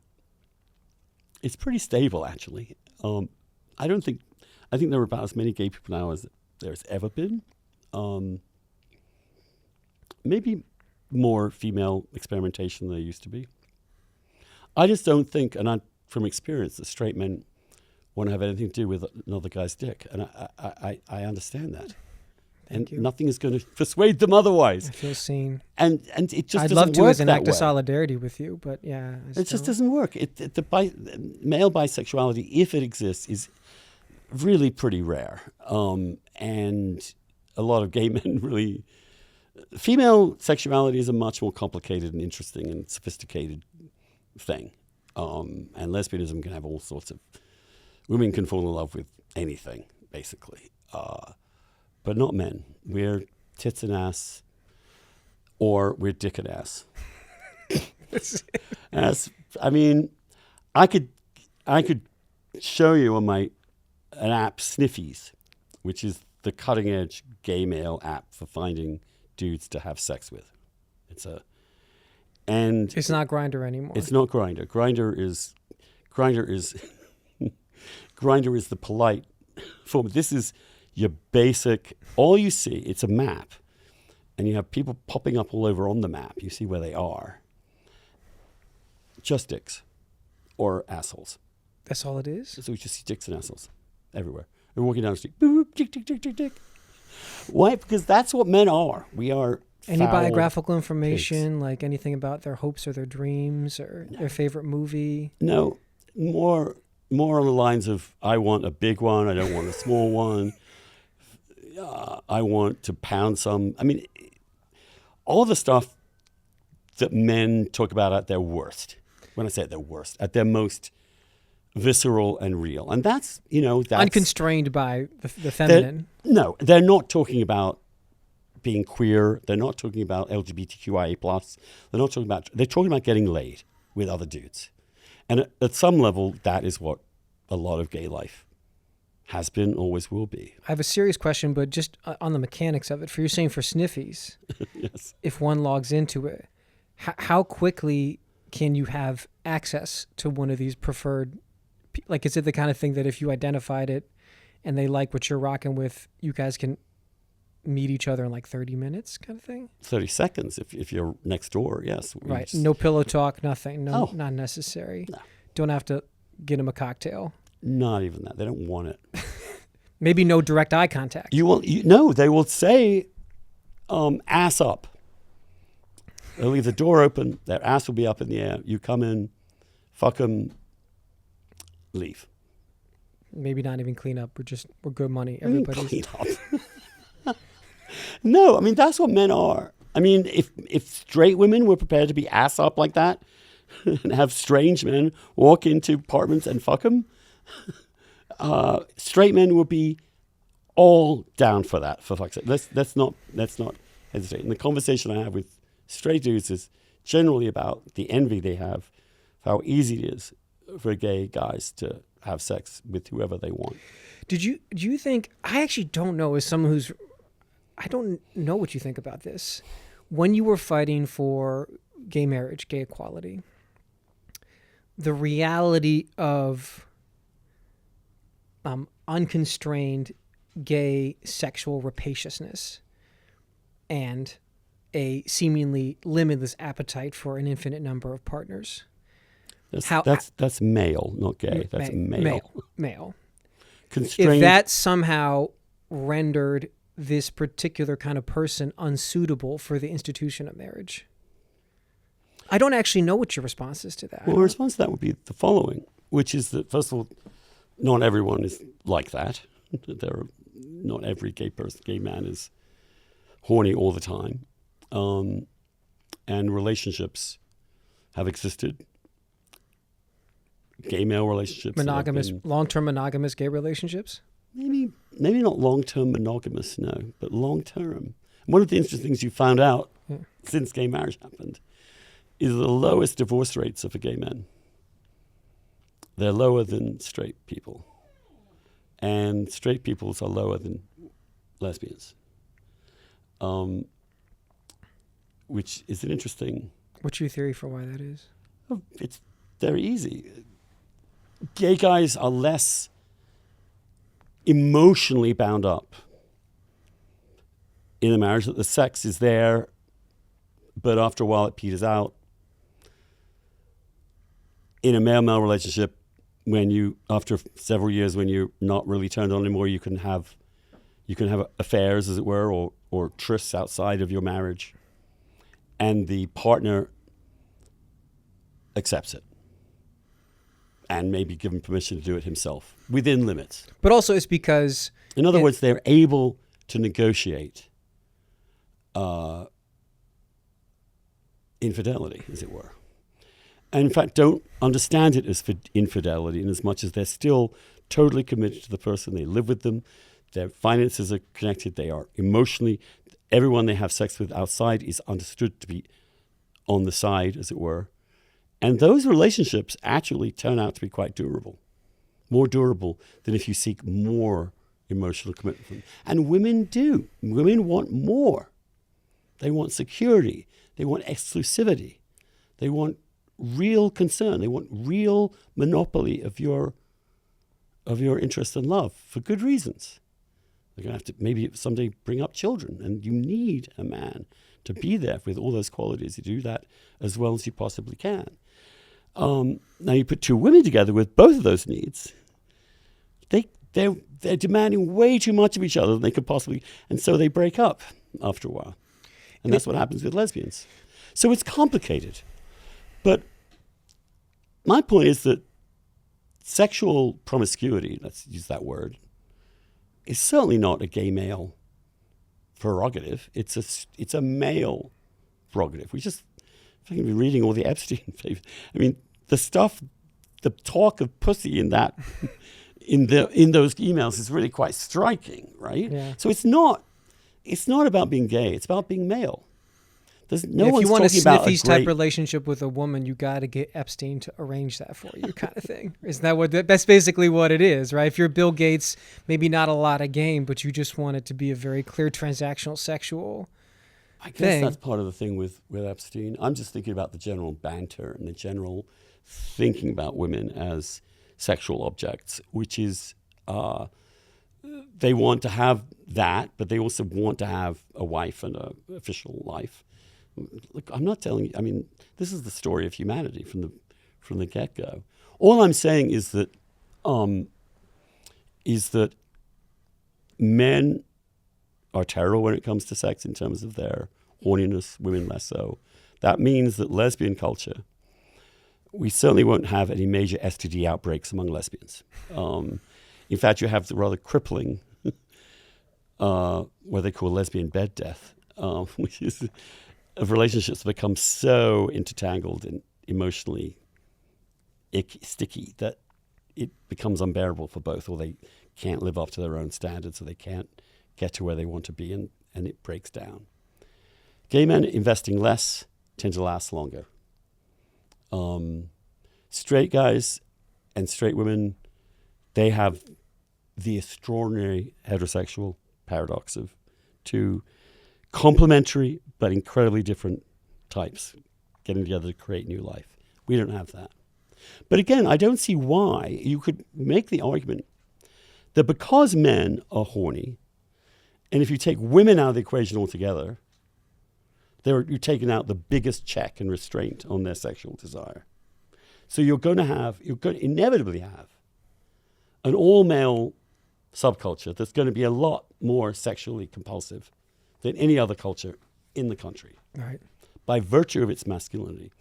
it's pretty stable, actually. I think there are about as many gay people now as there's ever been. Maybe more female experimentation than there used to be. I just don't think, and from experience, that straight men want to have anything to do with another guy's dick, and I understand that. and you. nothing is going to persuade them otherwise. I feel seen. And it just I'd doesn't love to work as an that act of way. solidarity with you, but yeah. I It just don't. doesn't work. Male bisexuality, if it exists, is really pretty rare. And a lot of gay men really... Female sexuality is a much more complicated and interesting and sophisticated thing. And lesbianism can have all sorts of... Women can fall in love with anything, basically. But not men. We're tits and ass, or we're dick and ass. I mean, I could show you on an app, Sniffies, which is the cutting edge gay male app for finding dudes to have sex with. It's not Grindr anymore. It's not Grindr. Grindr is Grindr is the polite form. This is your basic. All you see, it's a map, and you have people popping up all over on the map. You see where they are. Just dicks or assholes. That's all it is? So we just see dicks and assholes everywhere. We're walking down the street. Boop, dick, dick, dick, dick, dick. Why? Because that's what men are. We are Any foul biographical information, pigs. like anything about their hopes or their dreams or their favorite movie? No, more on the lines of, I want a big one. I don't want a small one. I want to pound some. I mean, all the stuff that men talk about at their worst. When I say at their worst, at their most visceral and real. And that's... unconstrained by the feminine. They're not talking about being queer. They're not talking about LGBTQIA+. They're talking about getting laid with other dudes. And at some level, that is what a lot of gay life has been, always will be. I have a serious question, but just on the mechanics of it. You're saying for Sniffies, Yes. if one logs into it, how quickly can you have access to one of these preferred... Like, is it the kind of thing that if you identified it and they like what you're rocking with, you guys can meet each other in like 30 minutes kind of thing? 30 seconds if you're next door, yes. Right. No pillow talk, nothing. No, not necessary. No. Don't have to get them a cocktail. Not even that. They don't want it. Maybe no direct eye contact. No, they will say, ass up. They'll leave the door open. Their ass will be up in the air. You come in, fuck them, leave. Maybe not even clean up. We're good money. Everybody's clean up. No, I mean, that's what men are. I mean, if straight women were prepared to be ass up like that and have strange men walk into apartments and fuck them, straight men would be all down for that, for fuck's sake. Let's not hesitate. And the conversation I have with straight dudes is generally about the envy they have, how easy it is for gay guys to have sex with whoever they want. Do you think, I actually don't know, as someone I don't know what you think about this. When you were fighting for gay marriage, gay equality, the reality of unconstrained gay sexual rapaciousness and a seemingly limitless appetite for an infinite number of partners. That's male, not gay. That's male. Male. Constrained. If that somehow rendered this particular kind of person unsuitable for the institution of marriage. I don't actually know what your response is to that. Well, my response to that would be the following, which is that, first of all, not everyone is like that. Not every gay man is horny all the time. And relationships have existed. Gay male relationships. Long-term monogamous gay relationships? Maybe not long-term monogamous, no, but long-term. One of the interesting things you found out since gay marriage happened is the lowest divorce rates are for gay men. They're lower than straight people. And straight people's are lower than lesbians. Which is an interesting... What's your theory for why that is? It's very easy. Gay guys are less emotionally bound up in a marriage, that the sex is there, but after a while it peters out. In a male-male relationship, after several years, when you're not really turned on anymore, you can have You can have affairs, as it were, or trysts outside of your marriage, and the partner accepts it and maybe given permission to do it himself within limits. But also it's because... In other words, they're able to negotiate infidelity, as it were. And in fact, don't understand it as infidelity in as much as they're still totally committed to the person. They live with them. Their finances are connected. They are emotionally... Everyone they have sex with outside is understood to be on the side, as it were. And those relationships actually turn out to be quite durable. More durable than if you seek more emotional commitment from them. And women do. Women want more. They want security. They want exclusivity. They want real concern. They want real monopoly of your interest and love for good reasons. They're going to have to maybe someday bring up children, and you need a man to be there with all those qualities. You do that as well as you possibly can. Now you put two women together with both of those needs. They're demanding way too much of each other than they could possibly, and so they break up after a while. And that's what happens with lesbians. So it's complicated. But my point is that sexual promiscuity, let's use that word, is certainly not a gay male prerogative. It's a male prerogative. We just fucking be reading all the Epstein papers. I mean, the talk of pussy in that, in those emails is really quite striking, right? Yeah. So it's not about being gay. It's about being male. There's no if one's you want a talking about sniffies type relationship with a woman, you got to get Epstein to arrange that for you, kind of thing. Isn't that what? That's basically what it is, right? If you're Bill Gates, maybe not a lot of game, but you just want it to be a very clear transactional sexual. I guess that's part of the thing with Epstein. I'm just thinking about the general banter and the general thinking about women as sexual objects, which is they want to have that, but they also want to have a wife and an official life. Look, I'm not telling you. I mean, this is the story of humanity from the get-go. All I'm saying is that men are terrible when it comes to sex in terms of their horniness, women less so. That means that lesbian culture, we certainly won't have any major STD outbreaks among lesbians. In fact, you have the rather crippling, what they call lesbian bed death, which is of relationships that become so intertangled and emotionally sticky that it becomes unbearable for both, or they can't live up to their own standards, or they can't get to where they want to be, and it breaks down. Gay men investing less tend to last longer. Straight guys and straight women, they have the extraordinary heterosexual paradox of two complementary but incredibly different types getting together to create new life. We don't have that. But again, I don't see why. You could make the argument that because men are horny, and if you take women out of the equation altogether, you're taking out the biggest check and restraint on their sexual desire. So you're going to inevitably have an all-male subculture that's going to be a lot more sexually compulsive than any other culture in the country, Right. by virtue of its masculinity.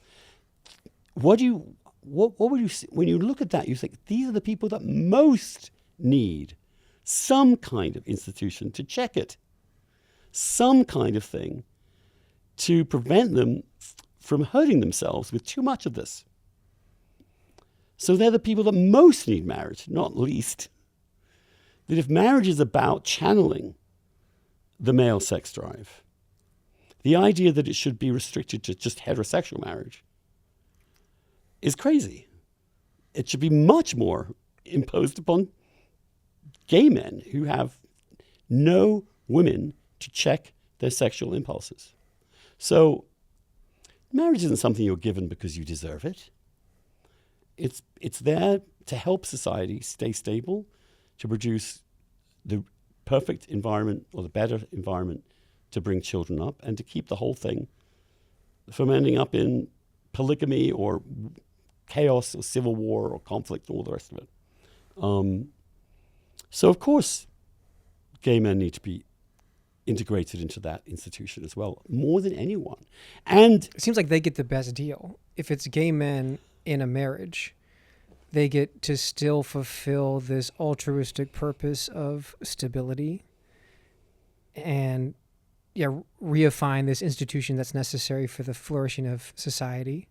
What would you see, when you look at that? You think these are the people that most need some kind of institution to check it, some kind of thing to prevent them from hurting themselves with too much of this. So they're the people that most need marriage, not least. That if marriage is about channeling the male sex drive, the idea that it should be restricted to just heterosexual marriage is crazy. It should be much more imposed upon gay men who have no women to check their sexual impulses. So marriage isn't something you're given because you deserve it. It's there to help society stay stable, to produce the perfect environment or the better environment to bring children up, and to keep the whole thing from ending up in polygamy or chaos or civil war or conflict and all the rest of it. So of course, gay men need to be integrated into that institution as well, more than anyone. And It seems like they get the best deal. If it's gay men in a marriage, they get to still fulfill this altruistic purpose of stability and reify this institution that's necessary for the flourishing of society.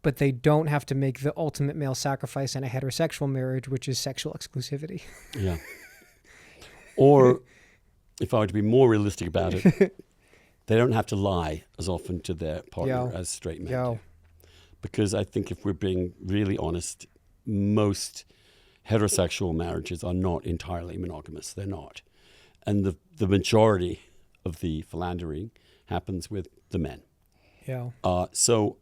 But they don't have to make the ultimate male sacrifice in a heterosexual marriage, which is sexual exclusivity. yeah. Or if I were to be more realistic about it, they don't have to lie as often to their partner as straight men do. Because I think if we're being really honest, most heterosexual marriages are not entirely monogamous. They're not. And the majority of the philandering happens with the men. Yeah. So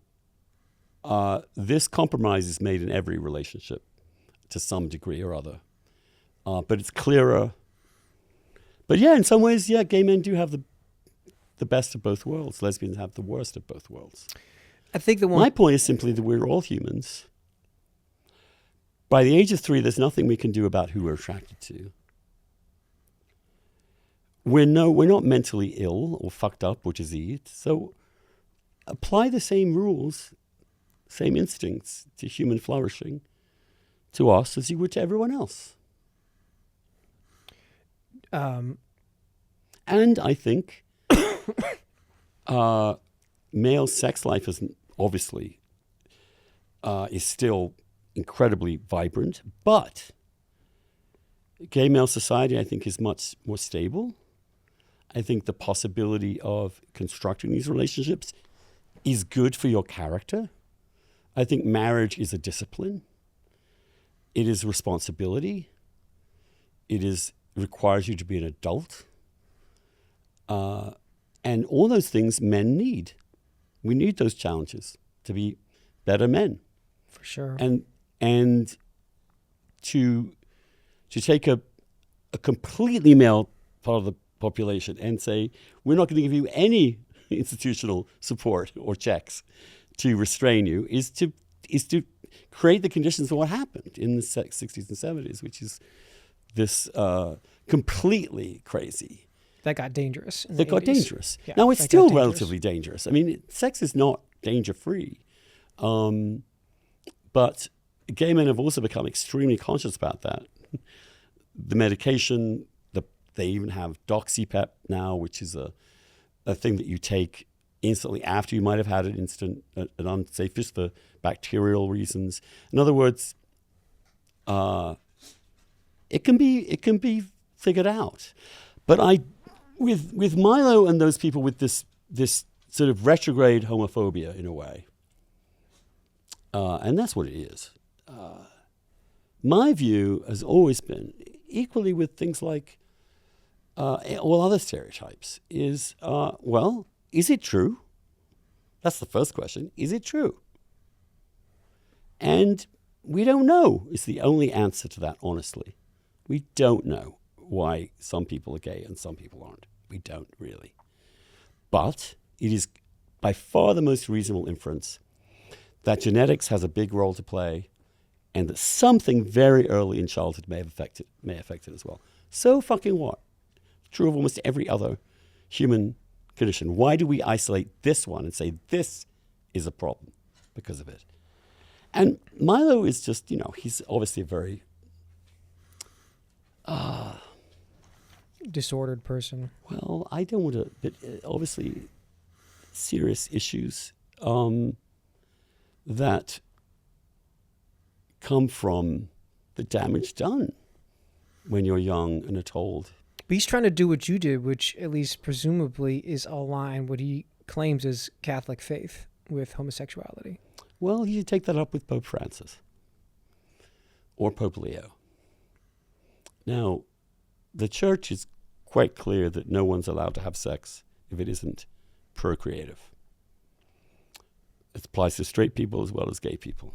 this compromise is made in every relationship to some degree or other. But it's clearer. But yeah, in some ways, yeah, gay men do have the best of both worlds. Lesbians have the worst of both worlds. I think My point is simply that we're all humans. By the age of 3, there's nothing we can do about who we're attracted to. We're not mentally ill or fucked up or diseased. So apply the same rules, same instincts to human flourishing to us as you would to everyone else. And I think male sex life is obviously is still incredibly vibrant, but gay male society, I think, is much more stable. I think the possibility of constructing these relationships is good for your character. I think marriage is a discipline. It is responsibility. It requires you to be an adult. And all those things men need. We need those challenges to be better men. For sure. And to take a completely male part of the population and say, we're not going to give you any institutional support or checks to restrain you is to create the conditions for what happened in the 60s and 70s, which is this completely crazy. That got dangerous. That got dangerous. Yeah, now, it's that got still dangerous. relatively dangerous. I mean, sex is not danger-free. But gay men have also become extremely conscious about that. The medication, they even have doxypep now, which is a thing that you take instantly after you might have had an unsafe, just for bacterial reasons. In other words, it can be figured out. But with Milo and those people with this sort of retrograde homophobia in a way, and that's what it is. My view has always been, equally with things like all other stereotypes, is, is it true? That's the first question. Is it true? And we don't know is the only answer to that, honestly. We don't know why some people are gay and some people aren't. We don't really. But it is by far the most reasonable inference that genetics has a big role to play and that something very early in childhood may affect it as well. So fucking what? True of almost every other human condition. Why do we isolate this one and say this is a problem because of it? And Milo is just, he's obviously a very disordered person. Well, I don't want to, but obviously serious issues that come from the damage done when you're young and are told. But he's trying to do what you did, which at least presumably is aligned what he claims is Catholic faith with homosexuality. Well, you take that up with Pope Francis or Pope Leo. Now, the church is quite clear that no one's allowed to have sex if it isn't procreative. It applies to straight people as well as gay people.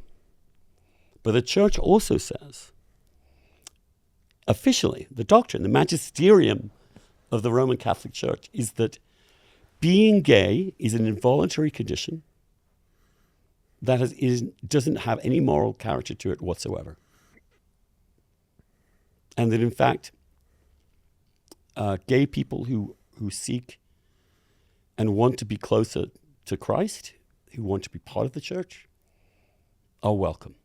But the church also says, officially, the doctrine, the magisterium of the Roman Catholic Church is that being gay is an involuntary condition that doesn't have any moral character to it whatsoever. And that, in fact, gay people who seek and want to be closer to Christ, who want to be part of the church, are welcome.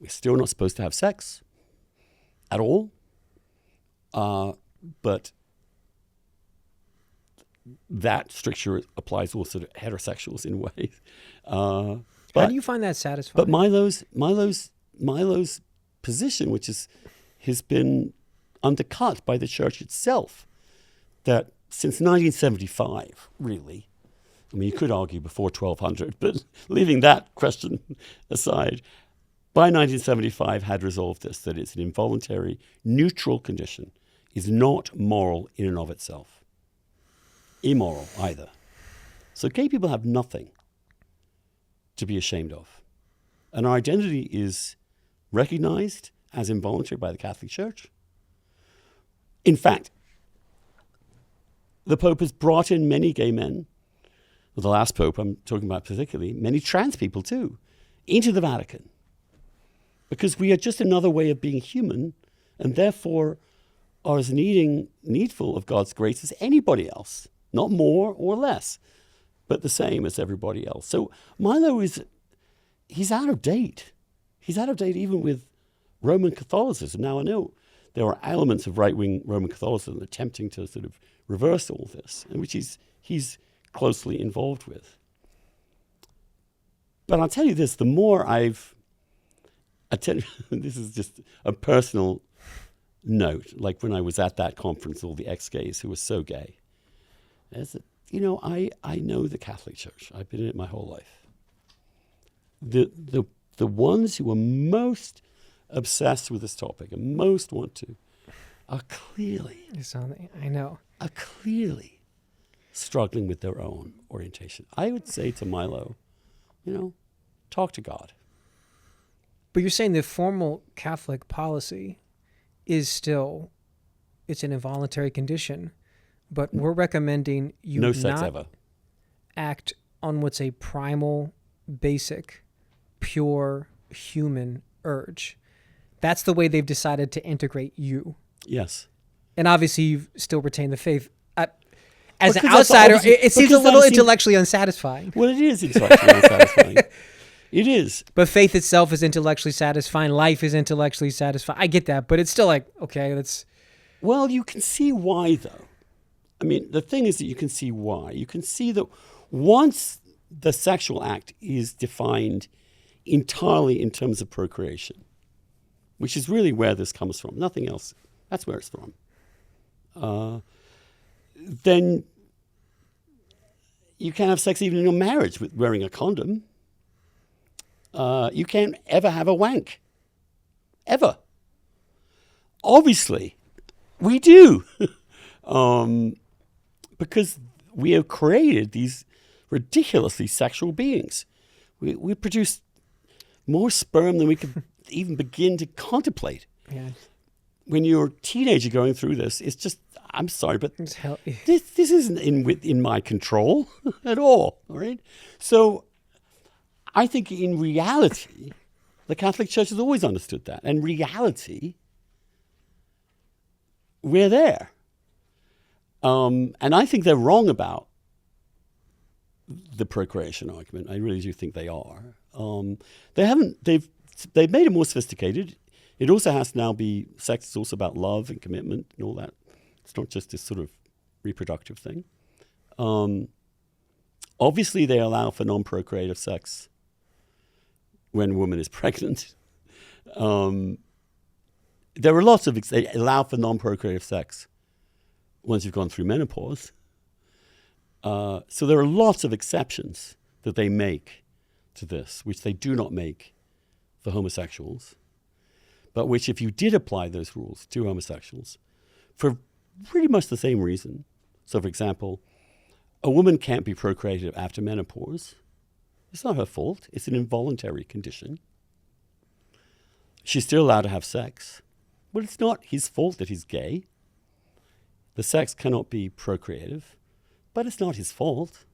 We're still not supposed to have sex at all, but that stricture applies also to heterosexuals in ways. How do you find that satisfying? But Milo's position, which has been undercut by the church itself, that since 1975, really, I mean, you could argue before 1200, but leaving that question aside, by 1975 had resolved this, that it's an involuntary, neutral condition, is not moral in and of itself. Immoral either. So gay people have nothing to be ashamed of. And our identity is recognized as involuntary by the Catholic Church. In fact, the Pope has brought in many gay men, well, the last Pope I'm talking about particularly, many trans people too, into the Vatican. Because we are just another way of being human, and therefore are as needful of God's grace as anybody else. Not more or less, but the same as everybody else. So Milo he's out of date. He's out of date even with Roman Catholicism. Now I know there are elements of right-wing Roman Catholicism attempting to sort of reverse all this, and which he's closely involved with. But I'll tell you this, the more this is just a personal note, like when I was at that conference, all the ex-gays who were so gay. I know the Catholic Church. I've been in it my whole life. The ones who are most obsessed with this topic and most want to are clearly struggling with their own orientation. I would say to Milo, talk to God. But you're saying the formal Catholic policy is still, it's an involuntary condition, but we're recommending you no sex not ever. Act on what's a primal, basic, pure human urge. That's the way they've decided to integrate you. Yes. And obviously you've still retained the faith. As an Because outsider, it seems a little intellectually unsatisfying. Well, it is intellectually unsatisfying. It is. But faith itself is intellectually satisfying. Life is intellectually satisfying. I get that, but it's still like, okay, that's... Well, you can see why, though. I mean, the thing is that you can see why. You can see that once the sexual act is defined entirely in terms of procreation, which is really where this comes from, nothing else, that's where it's from, then you can't have sex even in your marriage with wearing a condom. You can't ever have a wank. Ever. Obviously, we do. Because we have created these ridiculously sexual beings. We produce more sperm than we could even begin to contemplate. Yeah. When you're a teenager going through this, it's just, I'm sorry, but this isn't in my control at all right? So I think in reality, the Catholic Church has always understood that. And reality, we're there. And I think they're wrong about the procreation argument. I really do think they are. They've made it more sophisticated. It also has to now be, sex is also about love and commitment and all that. It's not just this sort of reproductive thing. Obviously, they allow for non-procreative sex when a woman is pregnant. There are lots of, they allow for non-procreative sex once you've gone through menopause. So there are lots of exceptions that they make to this, which they do not make for homosexuals, but which if you did apply those rules to homosexuals for pretty much the same reason. So for example, a woman can't be procreative after menopause. It's not her fault. It's an involuntary condition. She's still allowed to have sex. But it's not his fault that he's gay. The sex cannot be procreative, but it's not his fault.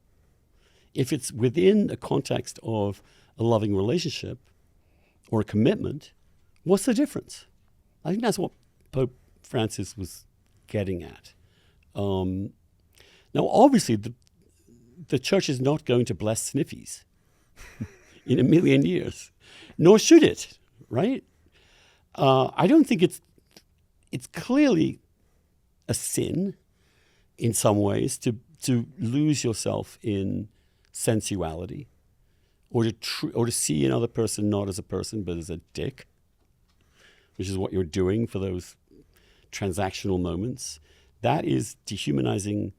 If it's within the context of a loving relationship or a commitment, what's the difference? I think that's what Pope Francis was getting at. Now, obviously, the church is not going to bless sniffies in a million years, nor should it, right? I don't think it's clearly a sin in some ways to lose yourself in sensuality, or to see another person not as a person but as a dick, which is what you're doing for those transactional moments. That is dehumanizing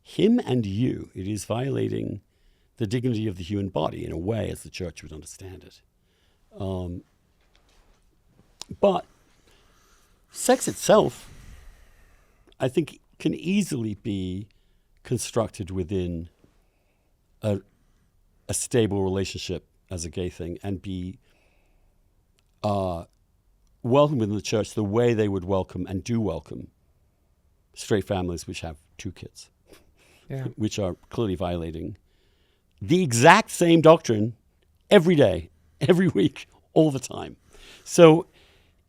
him and you. It is violating the dignity of the human body in a way as the church would understand it. But sex itself, I think, can easily be constructed within a stable relationship as a gay thing and be welcomed in the church the way they would welcome and do welcome straight families which have 2 kids, which are clearly violating the exact same doctrine every day, every week, all the time. So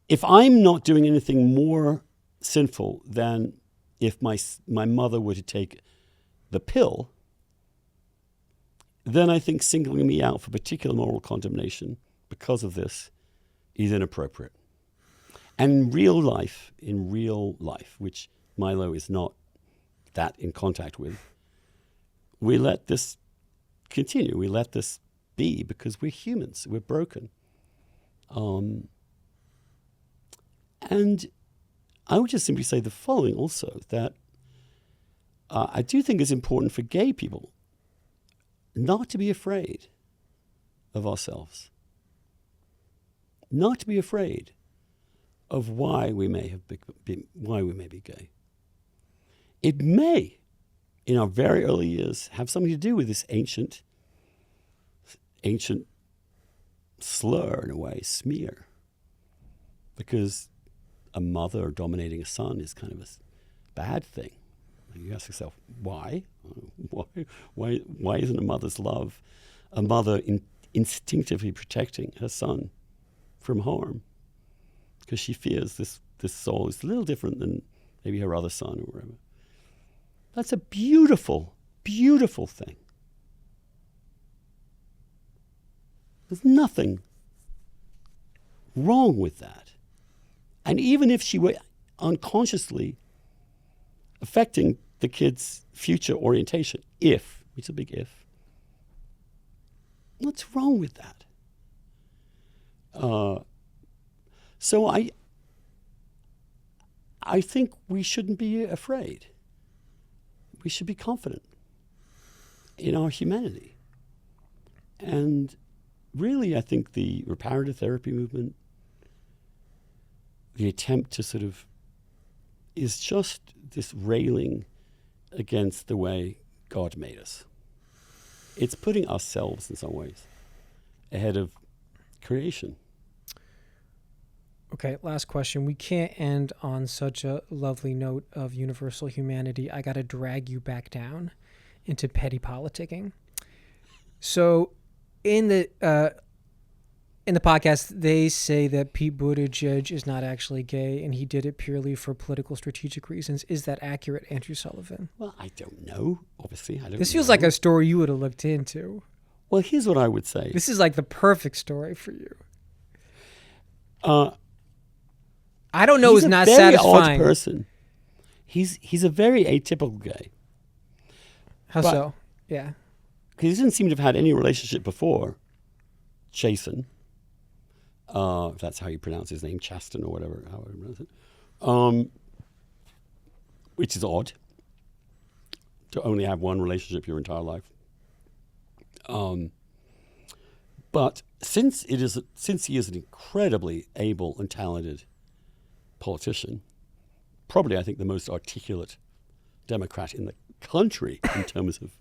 if I'm not doing anything more sinful than if my mother were to take the pill, then I think singling me out for particular moral condemnation because of this is inappropriate. And in real life, which Milo is not that in contact with, we let this continue. We let this be because we're humans. We're broken. And I would just simply say the following also, that I do think it's important for gay people not to be afraid of ourselves, not to be afraid of why we may be gay. It may, in our very early years, have something to do with this ancient slur, in a way, smear, because a mother dominating a son is kind of a bad thing. And you ask yourself, why? Why isn't a mother's love a mother instinctively protecting her son from harm? Because she fears this soul is a little different than maybe her other son or whatever. That's a beautiful, beautiful thing. There's nothing wrong with that. And even if she were unconsciously affecting the kid's future orientation, it's a big if, what's wrong with that? So I think we shouldn't be afraid. We should be confident in our humanity. And really, I think the reparative therapy movement, the attempt to sort of, is just this railing against the way God made us. It's putting ourselves in some ways ahead of creation. Okay, last question. We can't end on such a lovely note of universal humanity. I got to drag you back down into petty politicking. So in the podcast, they say that Pete Buttigieg is not actually gay and he did it purely for political strategic reasons. Is that accurate, Andrew Sullivan? Well, I don't know, obviously. This feels like a story you would have looked into. Well, here's what I would say. This is like the perfect story for you. I don't know. It's not satisfying. He's a very odd person. He's a very atypical gay. How so? Yeah. Because he didn't seem to have had any relationship before Chasten. If that's how you pronounce his name, Chasten or whatever, however you pronounce it. Which is odd, to only have one relationship your entire life. But since he is an incredibly able and talented politician, probably I think the most articulate Democrat in the country in terms of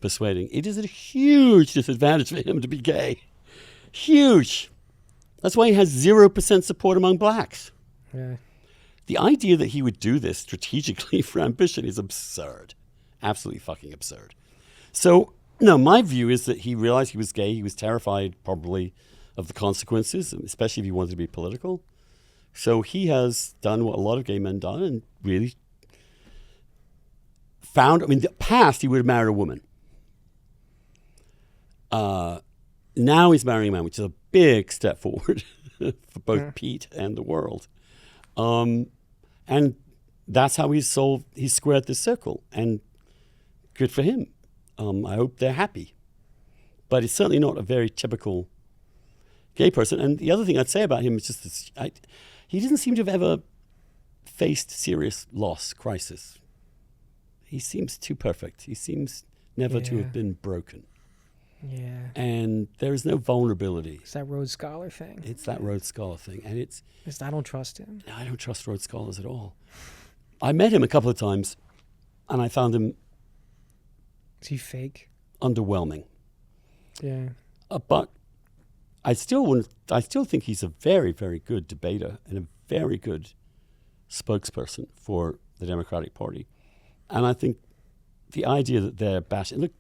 persuading, it is a huge disadvantage for him to be gay. Huge. That's why he has 0% support among blacks. Yeah. The idea that he would do this strategically for ambition is absurd. Absolutely fucking absurd. So, no, my view is that he realized he was gay. He was terrified, probably, of the consequences, especially if he wanted to be political. So he has done what a lot of gay men done and really in the past, he would have married a woman. Now he's marrying a man, which is a big step forward for both Pete and the world. And that's how he squared the circle. And good for him. I hope they're happy. But it's certainly not a very typical gay person. And the other thing I'd say about him is just this, he doesn't seem to have ever faced serious loss, crisis. He seems too perfect. He seems never to have been broken. Yeah. And there is no vulnerability. It's that Rhodes Scholar thing. It's that Rhodes Scholar thing. And I don't trust him. I don't trust Rhodes Scholars at all. I met him a couple of times, and I found him... Is he fake? Underwhelming. Yeah. But I still think he's a very, very good debater and a very good spokesperson for the Democratic Party. And I think the idea that they're bashing... Look,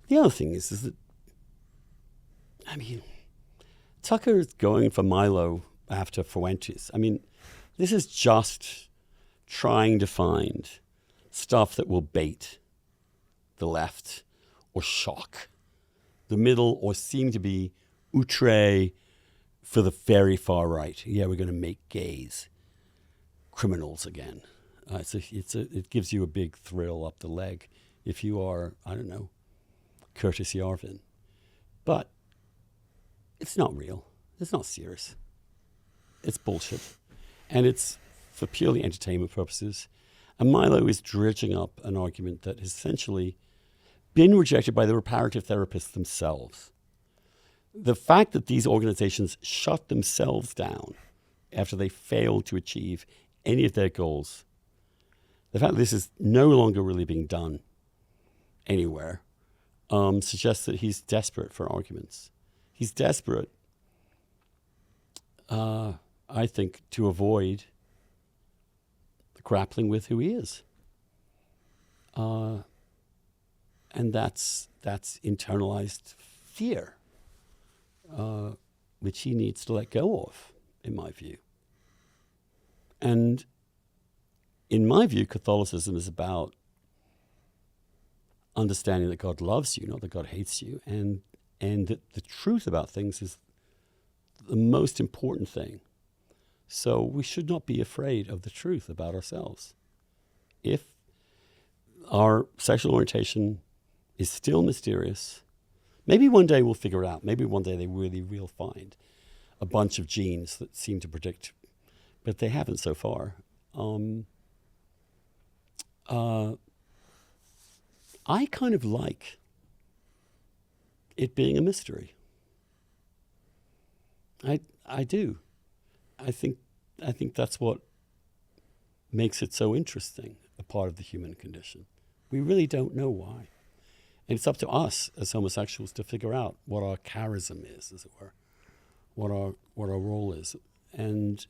the other thing is that, I mean, Tucker is going for Milo after Fuentes. I mean, this is just trying to find stuff that will bait the left or shock the middle or seem to be outre for the very far right. Yeah, we're going to make gays criminals again. It gives you a big thrill up the leg if you are, I don't know, Curtis Yarvin. But it's not real. It's not serious. It's bullshit. And it's for purely entertainment purposes. And Milo is dredging up an argument that has essentially been rejected by the reparative therapists themselves. The fact that these organizations shut themselves down after they failed to achieve any of their goals, the fact that this is no longer really being done anywhere, suggests that he's desperate for arguments. He's desperate, I think, to avoid grappling with who he is. And that's internalized fear, which he needs to let go of, in my view. And in my view, Catholicism is about understanding that God loves you, not that God hates you, and that the truth about things is the most important thing. So we should not be afraid of the truth about ourselves. If our sexual orientation is still mysterious, maybe one day we'll figure it out. Maybe one day they really will find a bunch of genes that seem to predict, but they haven't so far. I kind of like it being a mystery. I do. I think that's what makes it so interesting, a part of the human condition. We really don't know why. And it's up to us as homosexuals to figure out what our charism is, as it were, what our role is. And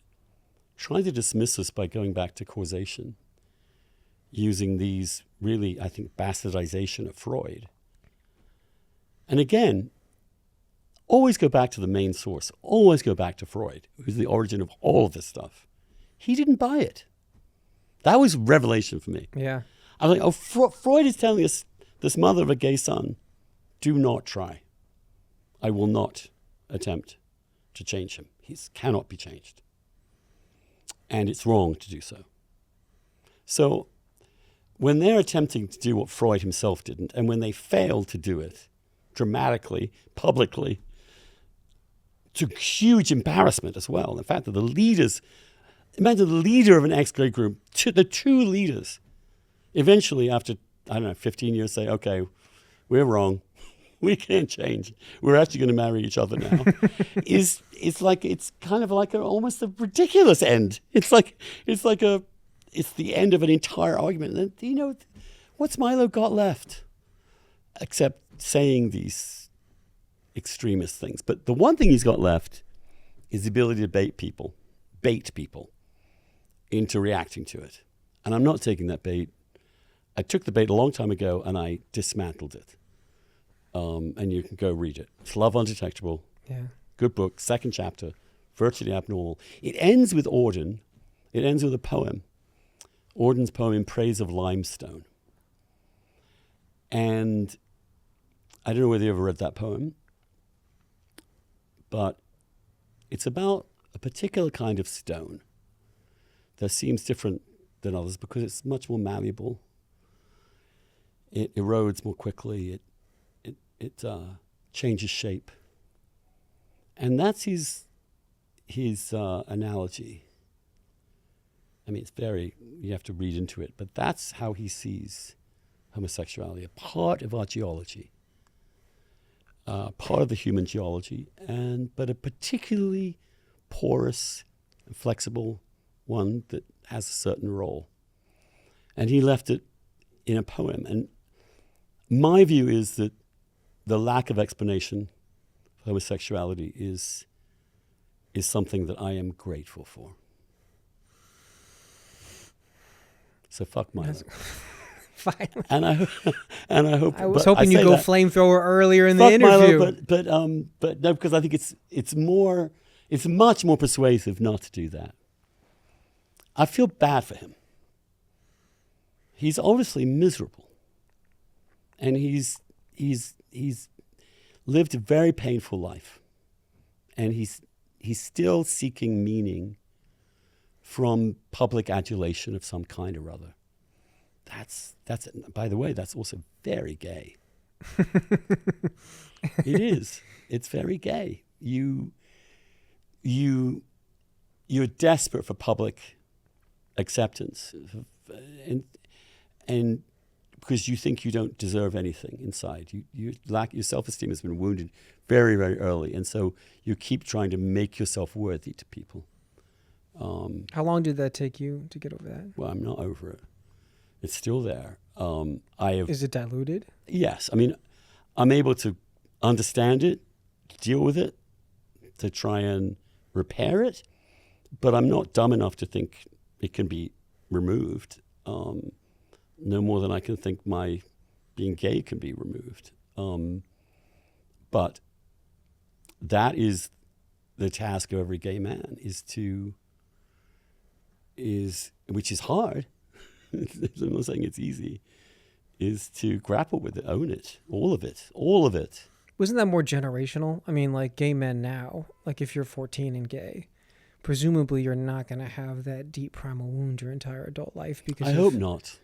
trying to dismiss us by going back to causation, using these really, I think, bastardization of Freud. And again, always go back to the main source. Always go back to Freud, who's the origin of all of this stuff. He didn't buy it. That was revelation for me. Yeah. I was like, oh, Freud is telling us, this mother of a gay son, do not try. I will not attempt to change him. He cannot be changed. And it's wrong to do so. So when they're attempting to do what Freud himself didn't, and when they fail to do it dramatically, publicly, to huge embarrassment as well, the fact that the leaders, imagine the leader of an ex-gay group, the two leaders, eventually after, 15 years say, okay, we're wrong. We can't change. We're actually going to marry each other now. It's kind of like almost a ridiculous end. It's the end of an entire argument. And what's Milo got left? Except saying these extremist things. But the one thing he's got left is the ability to bait people into reacting to it. And I'm not taking that bait. I took the bait a long time ago and I dismantled it. And you can go read it. It's Love Undetectable. Yeah. Good book, second chapter, Virtually Abnormal. It ends with Auden. It ends with a poem. Auden's poem In Praise of Limestone. And I don't know whether you ever read that poem, but it's about a particular kind of stone that seems different than others because it's much more malleable. It erodes more quickly. It changes shape. And that's his analogy. I mean, it's you have to read into it, but that's how he sees homosexuality, a part of our geology, part of the human geology, but a particularly porous and flexible one that has a certain role. And he left it in a poem. And my view is that the lack of explanation for homosexuality is something that I am grateful for. So fuck Milo. Fine. And I hope. I was hoping you'd go flamethrower earlier in the fuck interview. Milo, but no, because I think it's much more persuasive not to do that. I feel bad for him. He's obviously miserable, and he's lived a very painful life, and he's still seeking meaning from public adulation of some kind or other. That's by the way, that's also very gay. It is. It's very gay. You're desperate for public acceptance, and because you think you don't deserve anything inside. Your self-esteem has been wounded very, very early, and so you keep trying to make yourself worthy to people. How long did that take you to get over that? Well, I'm not over it. It's still there. Is it diluted? Yes. I mean, I'm able to understand it, deal with it, to try and repair it, but I'm not dumb enough to think it can be removed. No more than I can think my being gay can be removed. But that is the task of every gay man, which is hard. I'm not saying it's easy, is to grapple with it, own it, all of it. Wasn't that more generational? I mean, like gay men now, like if you're 14 and gay, presumably you're not going to have that deep primal wound your entire adult life. Because I hope not.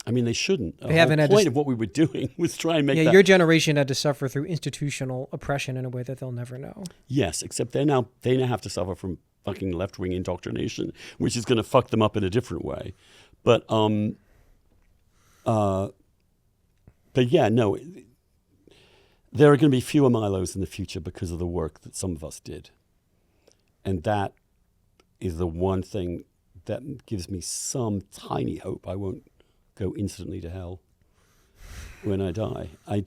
I mean, they shouldn't. The whole point of what we were doing was try and make that. Your generation had to suffer through institutional oppression in a way that they'll never know. Yes, except they now have to suffer from fucking left-wing indoctrination, which is going to fuck them up in a different way. But yeah, no, there are going to be fewer Milos in the future because of the work that some of us did. And that is the one thing that gives me some tiny hope I won't go instantly to hell when I die. I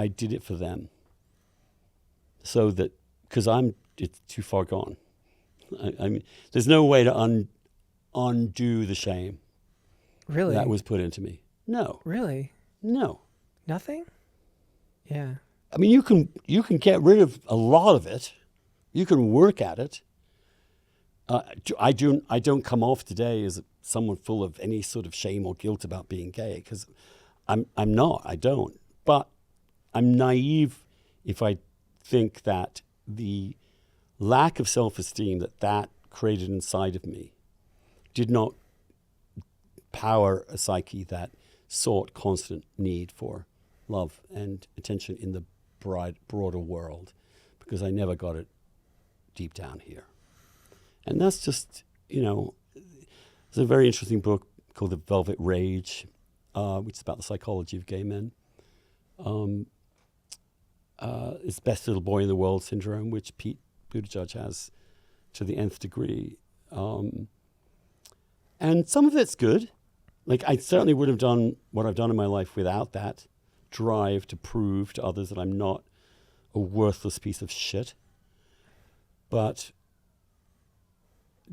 did it for them. So that, because it's too far gone. I mean, there's no way to undo the shame. Really? That was put into me. No. Really? No. Nothing? Yeah. I mean, you can get rid of a lot of it. You can work at it. I don't come off today as someone full of any sort of shame or guilt about being gay, because I'm not. I don't. But I'm naive if I think that the lack of self-esteem that created inside of me did not power a psyche that sought constant need for love and attention in the broader world, because I never got it deep down here. And that's just, there's a very interesting book called The Velvet Rage, which is about the psychology of gay men. It's Best Little Boy in the World syndrome, which Pete Buttigieg has to the nth degree. And some of it's good. Like, I certainly would have done what I've done in my life without that drive to prove to others that I'm not a worthless piece of shit. But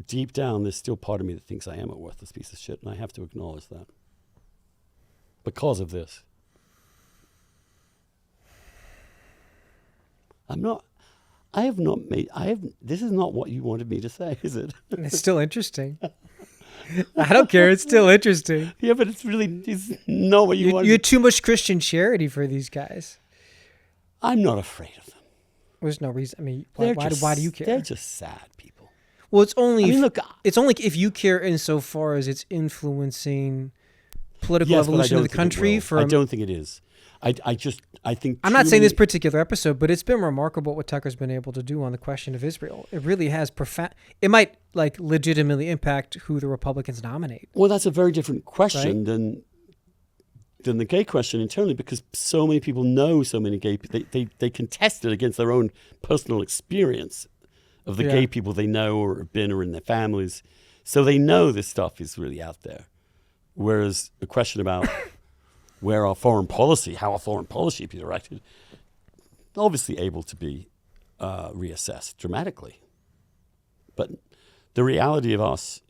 deep down, there's still part of me that thinks I am a worthless piece of shit, and I have to acknowledge that. Because of this. this is not what you wanted me to say, is it? It's still interesting. I don't care. It's still interesting. Yeah, but it's not what you want. You're too much Christian charity for these guys. I'm not afraid of them. There's no reason. I mean, why do you care? They're just sad people. Well, it's only. look, it's only if you care insofar as it's influencing political yes, but I evolution don't of the think it country. will. I don't think it is. I think I'm not saying this particular episode, but it's been remarkable what Tucker's been able to do on the question of Israel. It really has profound. It might legitimately impact who the Republicans nominate. Well, that's a very different question than the gay question internally, because so many people know so many gay people. They contest it against their own personal experience of the gay people they know or have been or in their families. So they know this stuff is really out there. Whereas a question about how our foreign policy is directed, obviously able to be reassessed dramatically. But the reality of us,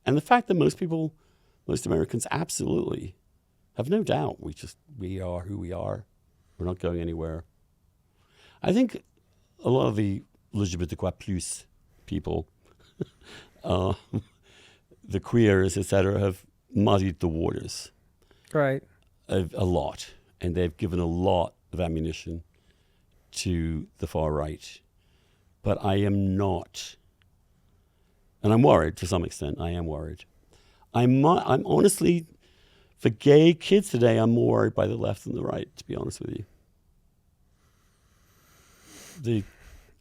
and the fact that most Americans absolutely have no doubt we are who we are. We're not going anywhere. I think a lot of the LGBTQ+ people, the queers, etc., have muddied the waters. Right. A lot. And they've given a lot of ammunition to the far right. But I am not, and I'm worried to some extent. I am worried. I'm honestly, for gay kids today, I'm more worried by the left than the right, to be honest with you. The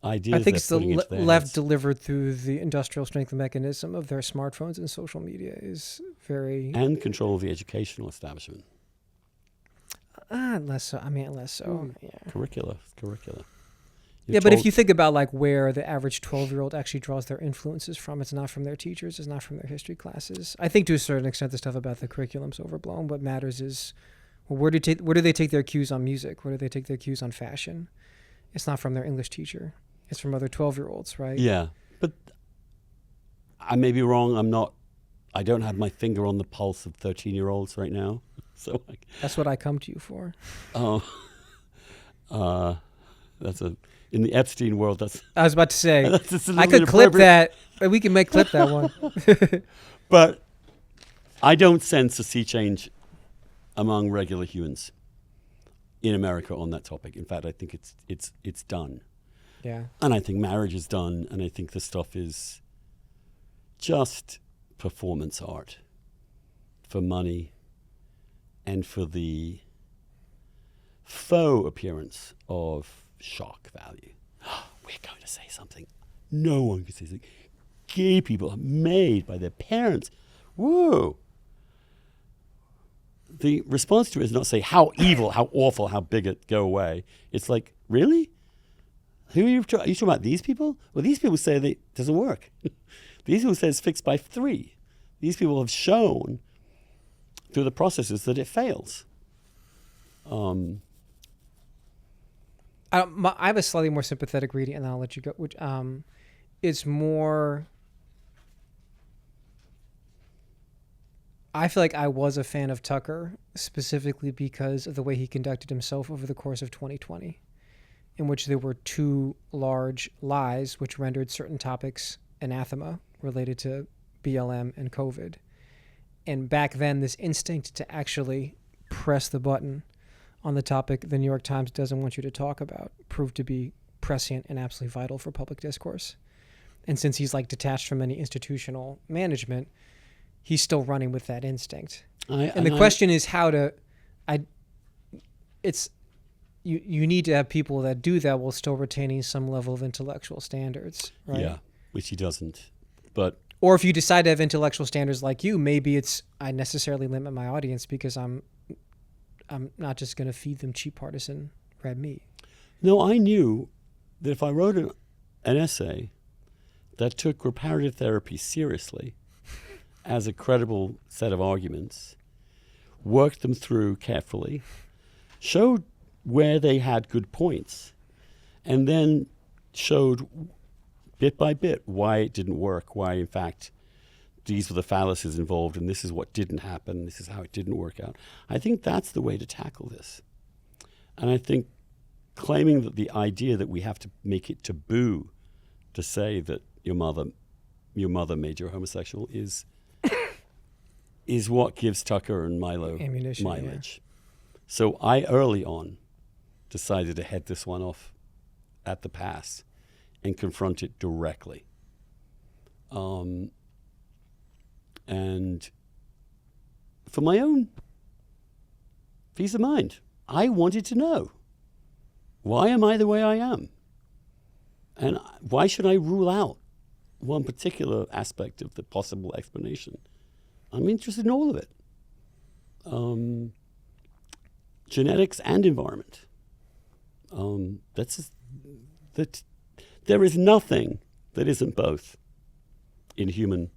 ideas I think it's the left heads. delivered through the industrial strength mechanism of their smartphones and social media is very... And control of the educational establishment. Less so. Yeah. Curricula. Yeah, but if you think about where the average 12-year-old actually draws their influences from, it's not from their teachers, it's not from their history classes. I think to a certain extent the stuff about the curriculum's overblown. What matters is, where do they take their cues on music? Where do they take their cues on fashion? It's not from their English teacher. It's from other 12-year-olds, right? Yeah, but I may be wrong. I don't have my finger on the pulse of 13-year-olds right now. So that's what I come to you for. Oh, in the Epstein world. I was about to say I could bit clip that. We can clip that one. But I don't sense a sea change among regular humans in America on that topic. In fact, I think it's done. Yeah. And I think marriage is done, and I think this stuff is just performance art for money and for the faux appearance of shock value. We're going to say something. No one can say something. Gay people are made by their parents. Whoa. The response to it is not say how evil, how awful, how bigot, go away. It's like, really? Who are you talking about? These people? Well, these people say that it doesn't work. These people say it's fixed by 3. These people have shown through the processes that it fails. I have a slightly more sympathetic reading, and then I'll let you go. Which it's more. I feel like I was a fan of Tucker specifically because of the way he conducted himself over the course of 2020, in which there were 2 large lies which rendered certain topics anathema related to BLM and COVID. And back then, this instinct to actually press the button on the topic the New York Times doesn't want you to talk about proved to be prescient and absolutely vital for public discourse. And since he's detached from any institutional management, he's still running with that instinct. And the question is how to... You need to have people that do that while still retaining some level of intellectual standards, right? Yeah, which he doesn't. But or if you decide to have intellectual standards like you, maybe I necessarily limit my audience because I'm not just going to feed them cheap partisan red meat. No, I knew that if I wrote an essay that took reparative therapy seriously as a credible set of arguments, worked them through carefully, showed where they had good points, and then showed bit by bit why it didn't work, why in fact these were the fallacies involved and this is what didn't happen, this is how it didn't work out. I think that's the way to tackle this. And I think claiming that the idea that we have to make it taboo to say that your mother made you homosexual is is what gives Tucker and Milo Ammunition, mileage. So I early on decided to head this one off at the pass and confront it directly. And for my own peace of mind, I wanted to know, why am I the way I am? And why should I rule out one particular aspect of the possible explanation? I'm interested in all of it. Genetics and environment. There is nothing that isn't both in human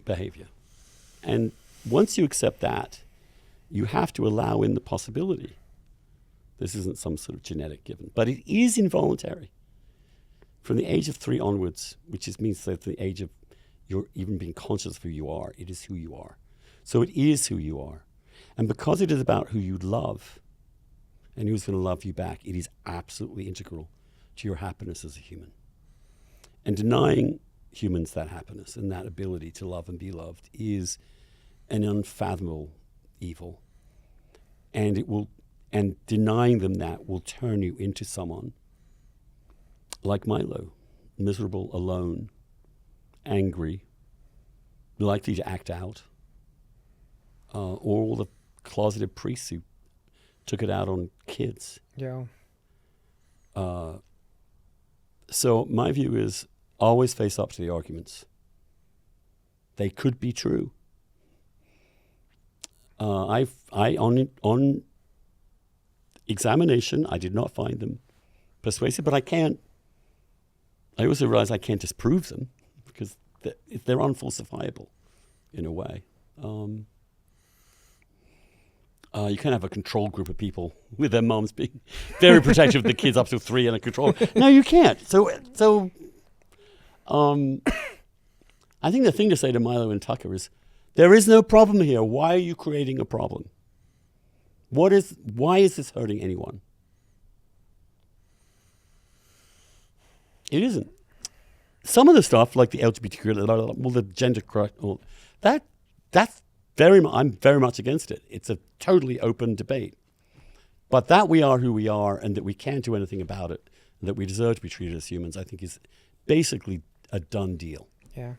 behavior. And once you accept that, you have to allow in the possibility. This isn't some sort of genetic given, but it is involuntary. From the age of 3 onwards, which means that the age of you're even being conscious of who you are, it is who you are. So it is who you are. And because it is about who you love and who's going to love you back, it is absolutely integral to your happiness as a human. And denying humans that happiness and that ability to love and be loved is an unfathomable evil. And denying them that will turn you into someone like Milo, miserable, alone, angry, likely to act out, or all the closeted priests who took it out on kids. Yeah. So my view is always face up to the arguments. They could be true. On examination, I did not find them persuasive, but I also realize I can't disprove them because they're unfalsifiable in a way. You can't have a control group of people with their moms being very protective of the kids up to 3 and a control. No, you can't. So I think the thing to say to Milo and Tucker is, there is no problem here. Why are you creating a problem? Why is this hurting anyone? It isn't. Some of the stuff, like the LGBTQ, well, the gender correct, that's I'm very much against it. It's a totally open debate. But that we are who we are and that we can't do anything about it, and that we deserve to be treated as humans, I think is basically a done deal. Yeah.